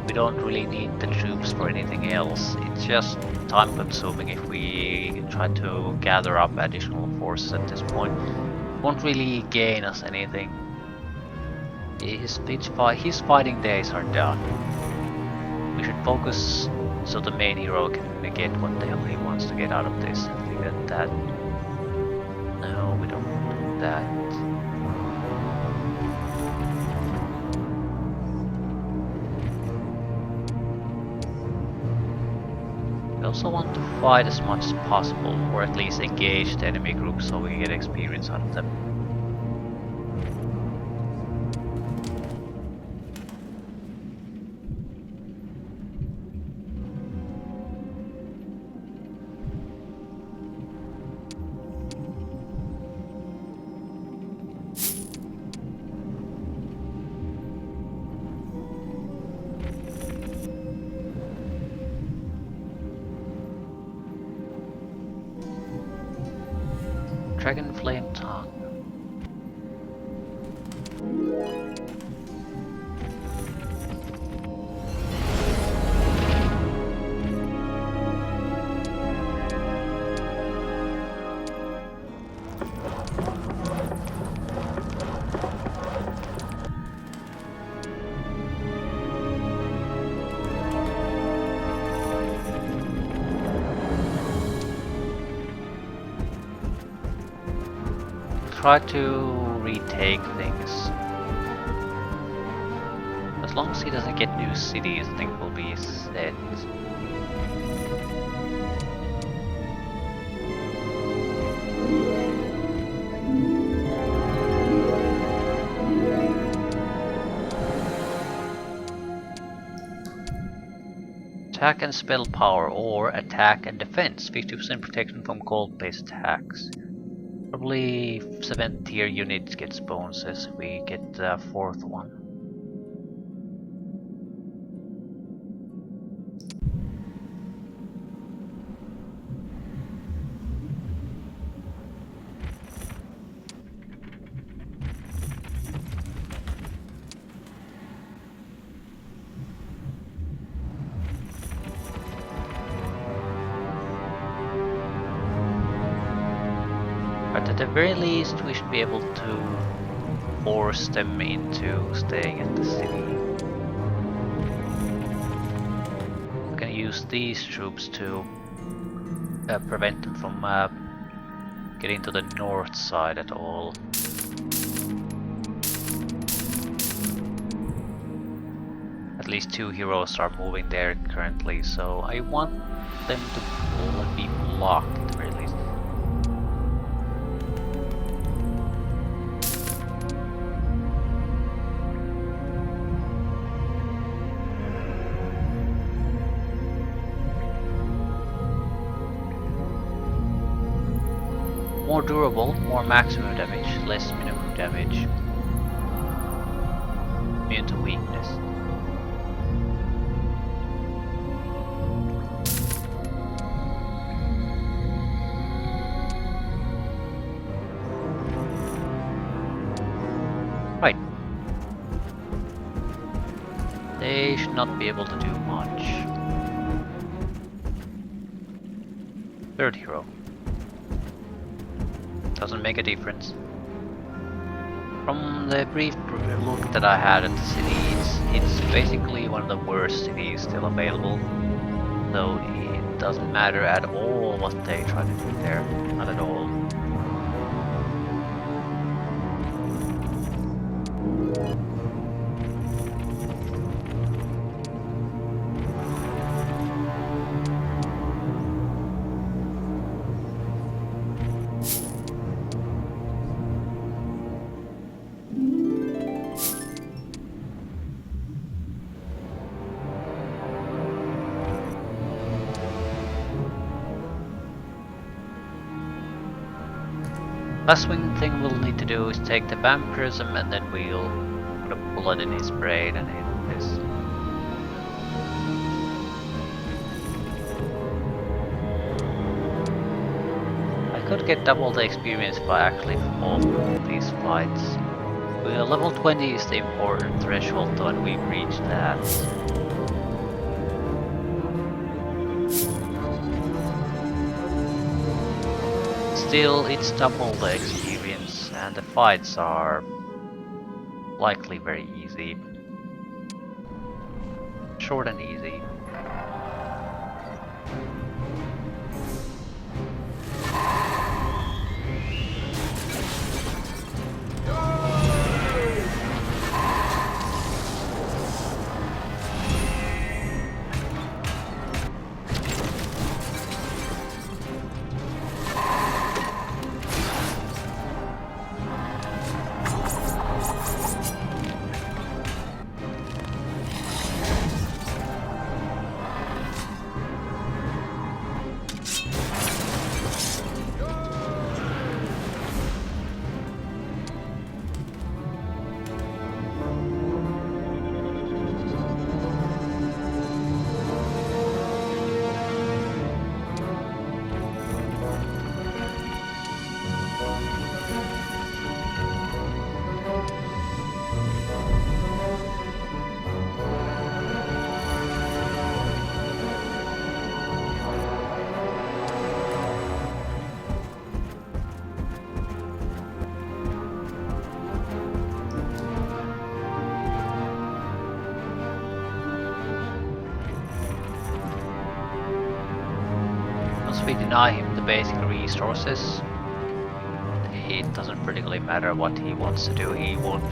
We we don't really need the troops for anything else. It's just time consuming if we try to gather up additional forces at this point. Won't really gain us anything. His fighting days are done. We should focus so the main hero can get what the hell he wants to get out of this. I think that... No, we don't do that. We also want to fight as much as possible, or at least engage the enemy group so we get experience out of them. Dragon Flame Tongue. Try to retake things. As long as he doesn't get new cities, I think we'll be set. Attack and spell power, or attack and defense. 50% protection from gold-based attacks. Probably 7th tier unit gets bonuses, we get the 4th one. But at the very least, we should be able to force them into staying at the city. We can use these troops to prevent them from getting to the north side at all. At least 2 heroes are moving there currently, so I want them to be blocked at the very least. More durable, more maximum damage, less minimum damage. Immune to weakness. Right. They should not be able to do much. 3rd hero. Doesn't make a difference. From the brief look that I had at the city, it's basically one of the worst cities still available. Though it doesn't matter at all what they try to do there. Not at all. Last thing we'll need to do is take the vampirism and then we'll put a bullet in his brain and hit this. I could get double the experience if I actually fought these fights. Well, level 20 is the important threshold though, and we've reached that. Still, it's double the experience, and the fights are likely very easy. Short and easy. Once we deny him the basic resources, it doesn't particularly matter what he wants to do. He won't.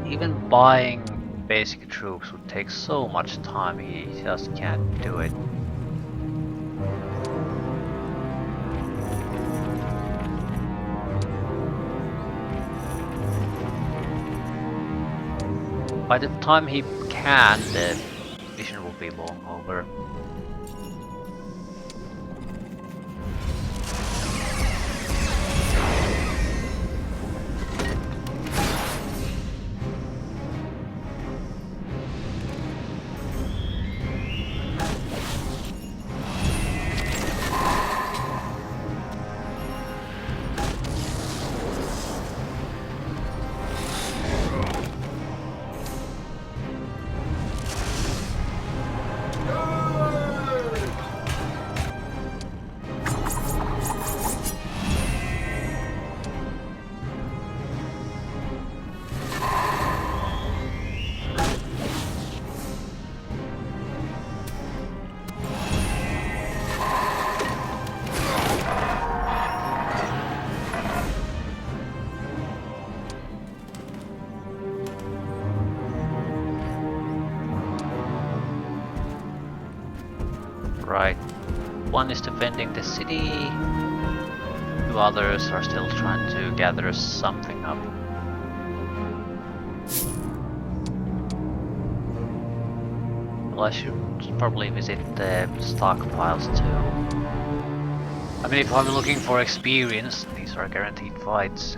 Even buying basic troops would take so much time, he just can't do it. By the time he can, the mission will be long over. Right. One is defending the city, two others are still trying to gather something up. Well, I should probably visit the stockpiles too. I mean, if I'm looking for experience, these are guaranteed fights.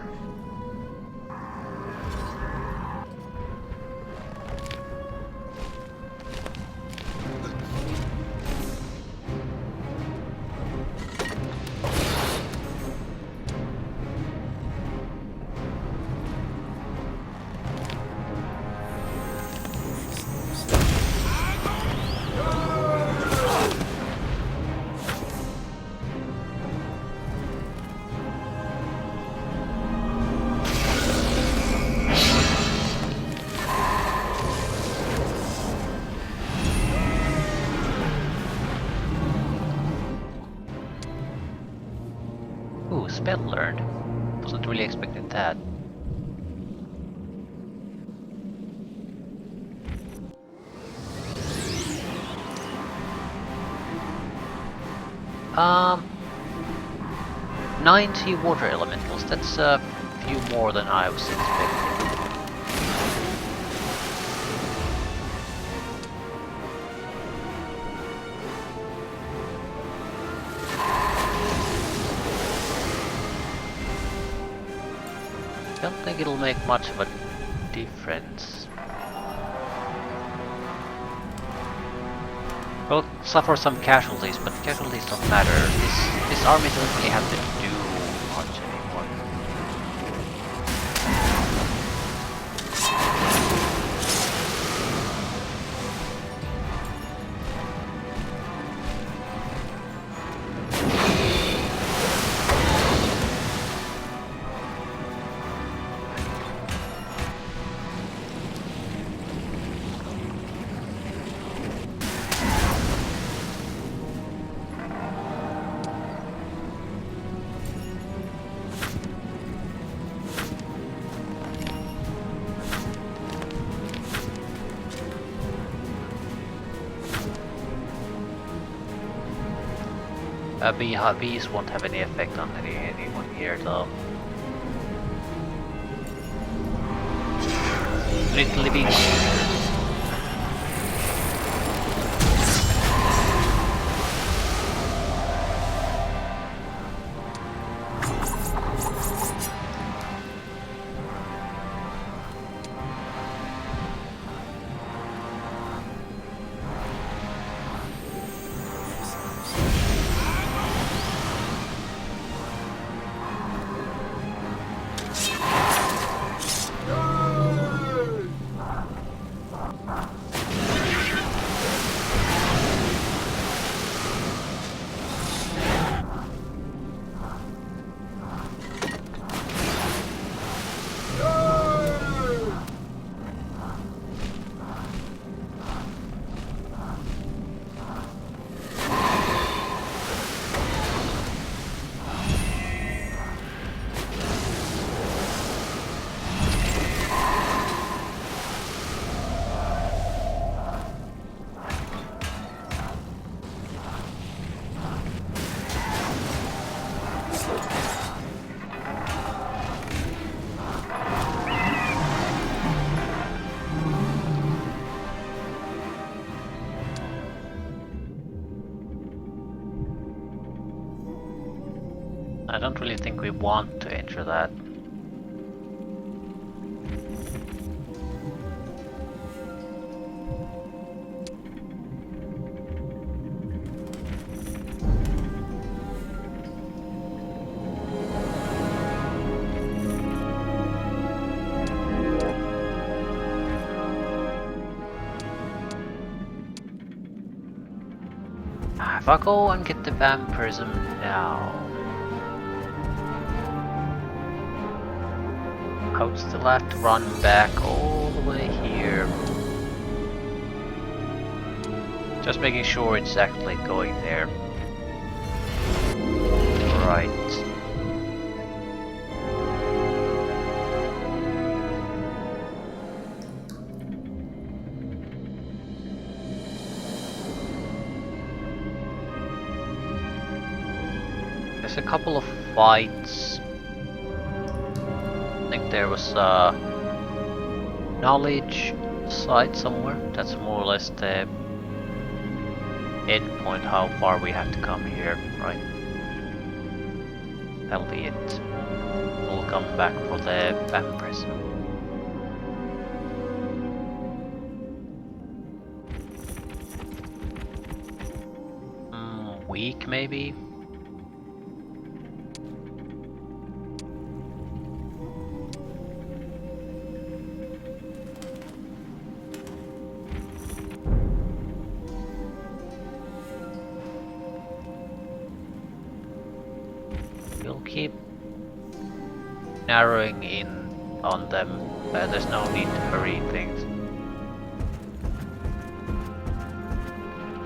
Ooh, spell learned. Wasn't really expecting that. Um, 90 water elementals. That's a few more than I was expecting. Don't think it'll make much of a difference. We'll suffer some casualties, but casualties don't matter. This army doesn't really have to do much anymore. Bees won't have any effect on anyone here though. Little bees. I don't really think we want to enter that. If I go and get the vampirism now, I would still have to run back all the way here. Just making sure it's actually going there. Right. There's a couple of fights. I think there was a knowledge site somewhere. That's more or less the end point, how far we have to come here, right? That'll be it. We'll come back for the vampirism. Week maybe? We'll keep narrowing in on them. There's no need to hurry things.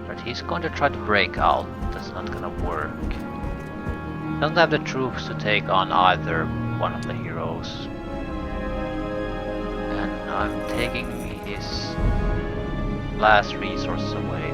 But he's going to try to break out. That's not gonna work. Don't have the troops to take on either one of the heroes. And I'm taking his last resources away.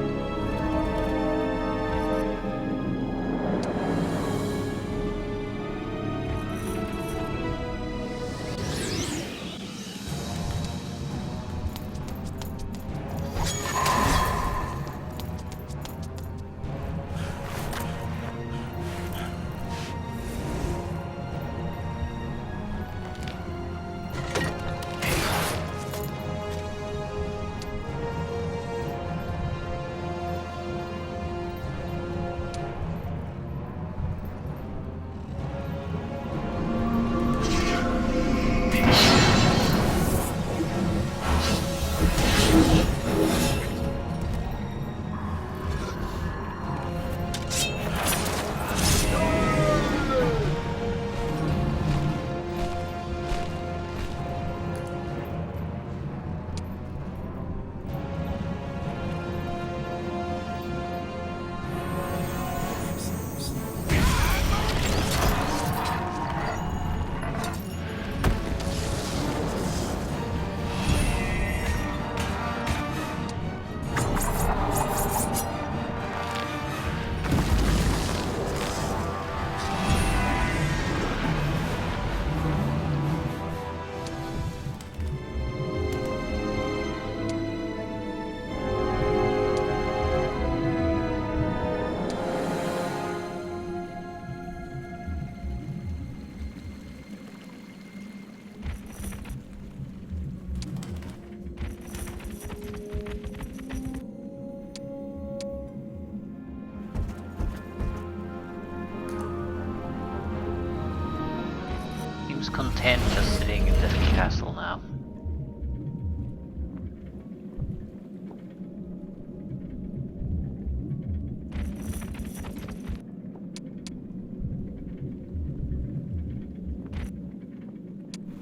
seems content just sitting in the castle now.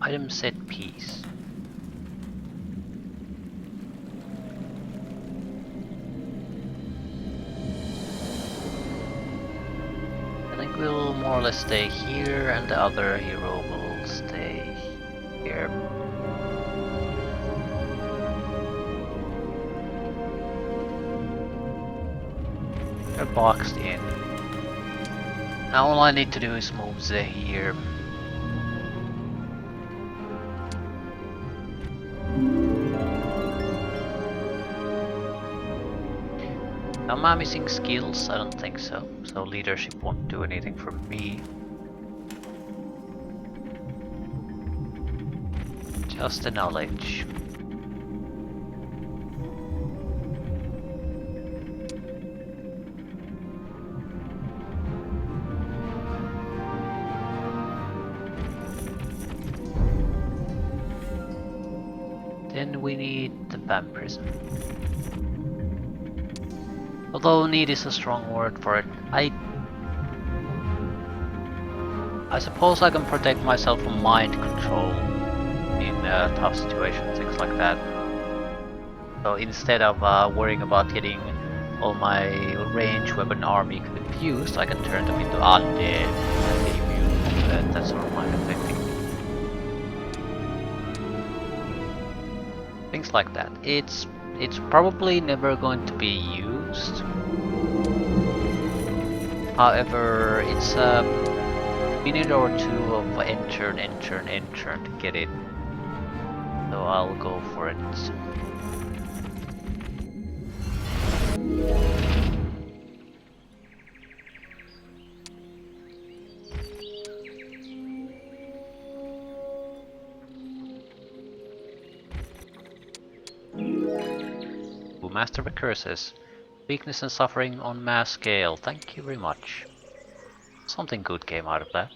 Item set piece. I think we'll more or less stay here and the other hero will stay here. They're boxed in. Now all I need to do is move the here. Am I missing skills? I don't think so. So leadership won't do anything for me. Just the knowledge. Then we need the vampirism. Although need is a strong word for it, I suppose I can protect myself from mind control in tough situations, things like that. So instead of worrying about getting all my range weapon army confused, I can turn them into undead and get immune from that sort of mind affecting. Things like that. It's probably never going to be used. However, it's a minute or two of enter to get it. So I'll go for it. Master of Curses. Weakness and suffering on mass scale. Thank you very much. Something good came out of that.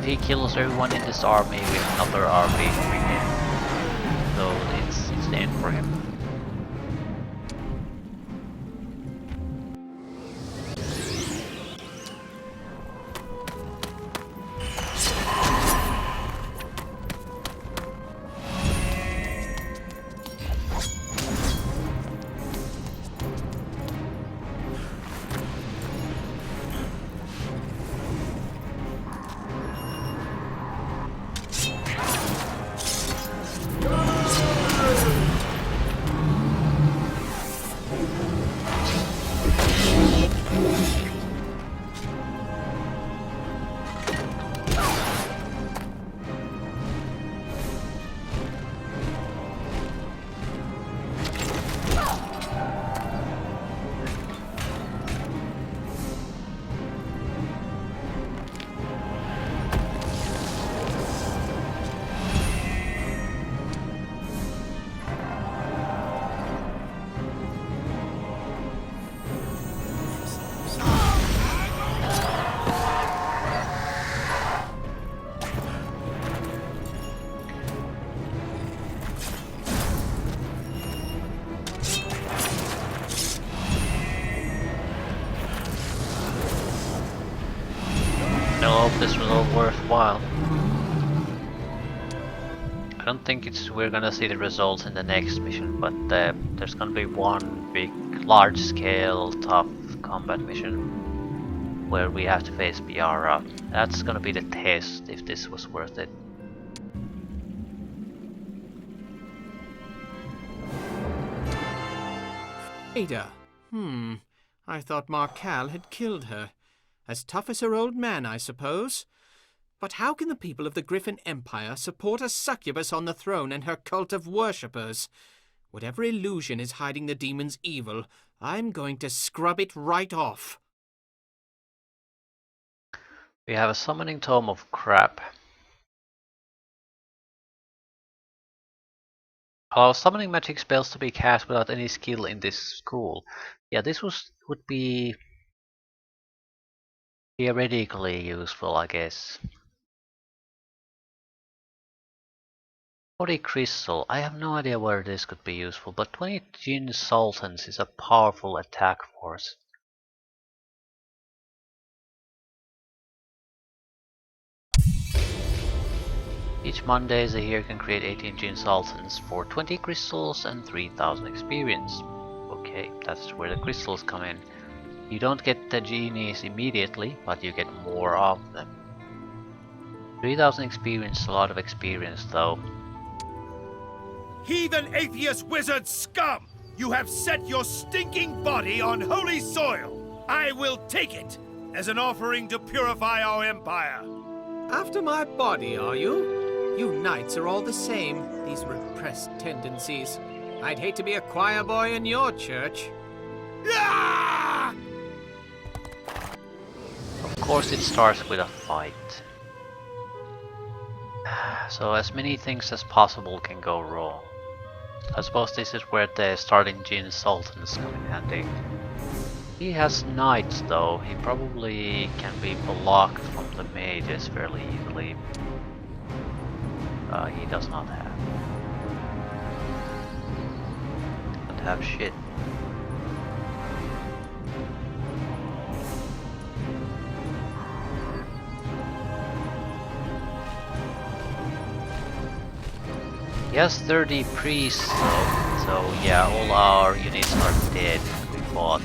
He kills everyone in this army with another army coming in. So it's the end for him. I hope this was all worthwhile. I don't think we're gonna see the results in the next mission, but there's gonna be one big, large-scale, tough combat mission where we have to face Biara. That's gonna be the test if this was worth it. Ada, I thought Markel had killed her. As tough as her old man, I suppose. But how can the people of the Griffin Empire support a succubus on the throne and her cult of worshippers? Whatever illusion is hiding the demon's evil, I'm going to scrub it right off. We have a summoning tome of crap. Allow summoning magic spells to be cast without any skill in this school. Yeah, this would be theoretically useful, I guess. Body crystal. I have no idea where this could be useful, but 20 Jin Sultans is a powerful attack force. Each Monday the hero can create 18 Jin Sultans for 20 crystals and 3000 experience. Okay, that's where the crystals come in. You don't get the genies immediately, but you get more of them. 3000 experience, a lot of experience though. Heathen atheist wizard scum! You have set your stinking body on holy soil! I will take it as an offering to purify our empire! After my body, are you? You knights are all the same, these repressed tendencies. I'd hate to be a choir boy in your church. Ah! Of course it starts with a fight. So as many things as possible can go wrong. I suppose this is where the starting Jin Sultans come in handy. He has knights though, he probably can be blocked from the mages fairly easily. He does not have. Doesn't have shit. He has 30 priests though, so yeah, all our units are dead. We fought.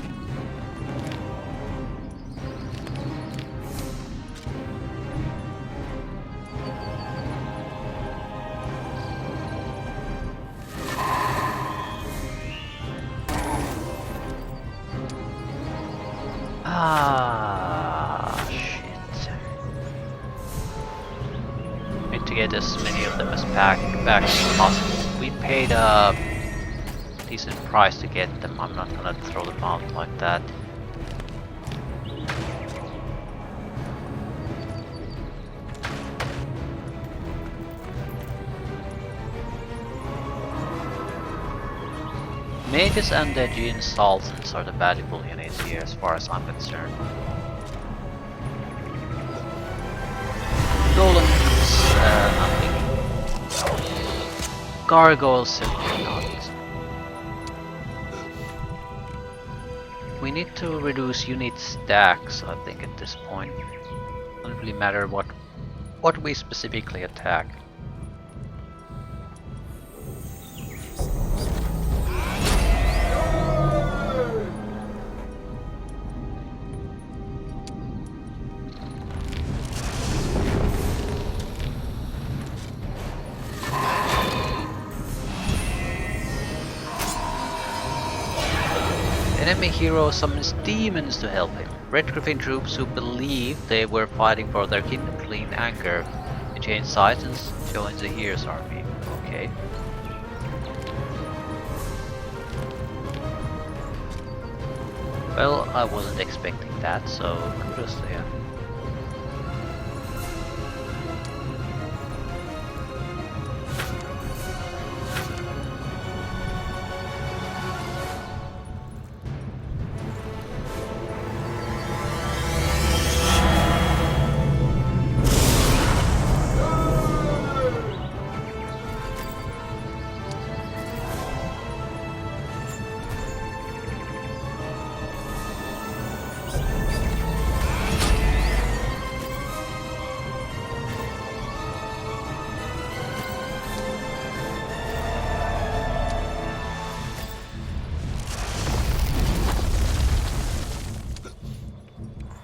Shit. Need to get as many of them as back as possible. We paid a decent price to get them. I'm not gonna throw them out like that. Magus and the Jin Sultans are the valuable units here as far as I'm concerned. Golems, nothing. Gargoyles, simply not. We need to reduce unit stacks, I think, at this point. Doesn't really matter what we specifically attack. Enemy hero summons demons to help him. Red Griffin troops who believe they were fighting for their kin flee in anger. They change sides and join the hero's army. Okay. Well, I wasn't expecting that, so kudos to him.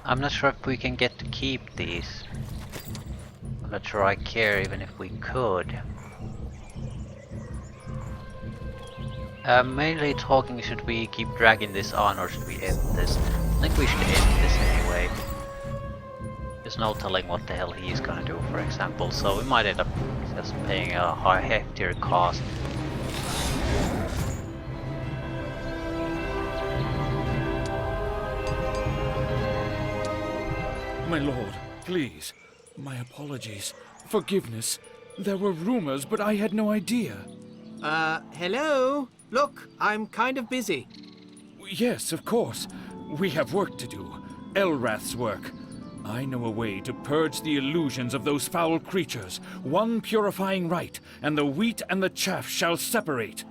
I'm not sure if we can get to keep these. I'm not sure I care even if we could. Mainly talking, should we keep dragging this on or should we end this? I think we should end this anyway. There's no telling what the hell he's gonna do, for example, so we might end up just paying a heftier cost. My lord, please. My apologies. Forgiveness. There were rumors, but I had no idea. Hello? Look, I'm kind of busy. Yes, of course. We have work to do. Elrath's work. I know a way to purge the illusions of those foul creatures. One purifying rite, and the wheat and the chaff shall separate.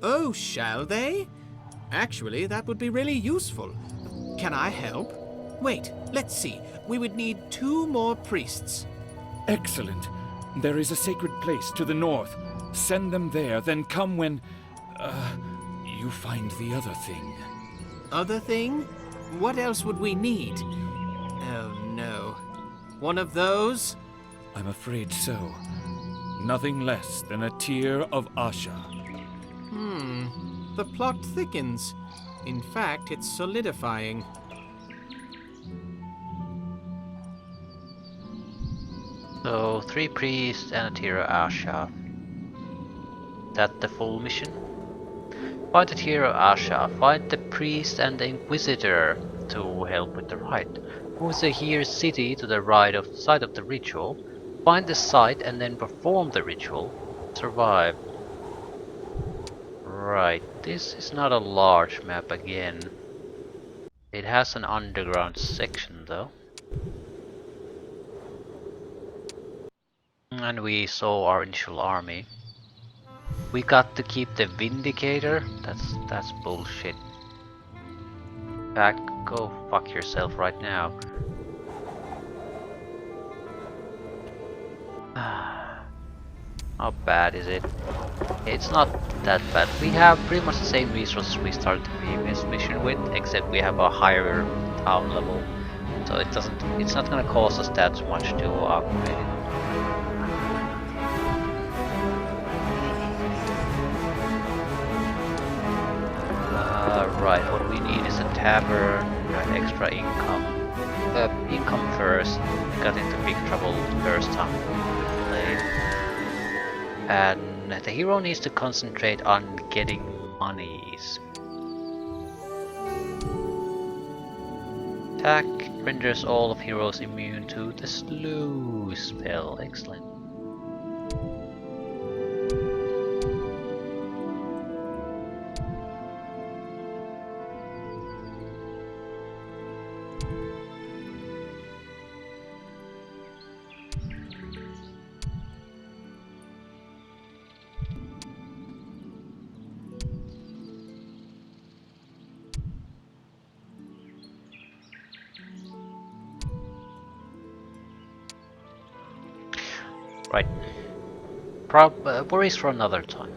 Oh, shall they? Actually, that would be really useful. Can I help? Wait, let's see. We would need 2 more priests. Excellent. There is a sacred place to the north. Send them there, then come when... you find the other thing. Other thing? What else would we need? Oh no. One of those? I'm afraid so. Nothing less than a tear of Asha. The plot thickens. In fact, it's solidifying. So 3 priests and a Tira Asha. That the full mission? Find the Tira Asha, find the priest and the Inquisitor to help with the rite. Move the here city to the side of the ritual. Find the site and then perform the ritual. Survive. Right, this is not a large map again. It has an underground section though. And we saw our initial army. We got to keep the Vindicator? That's bullshit. Back, go fuck yourself right now. How bad is it? It's not that bad. We have pretty much the same resources we started the previous mission with, except we have a higher town level. So it's not gonna cost us that much to upgrade it. Right, what we need is a tavern, extra income. Income first. We got into big trouble the first time we played. And the hero needs to concentrate on getting monies. Attack renders all of heroes immune to the slew spell. Excellent. Right. Worries for another time.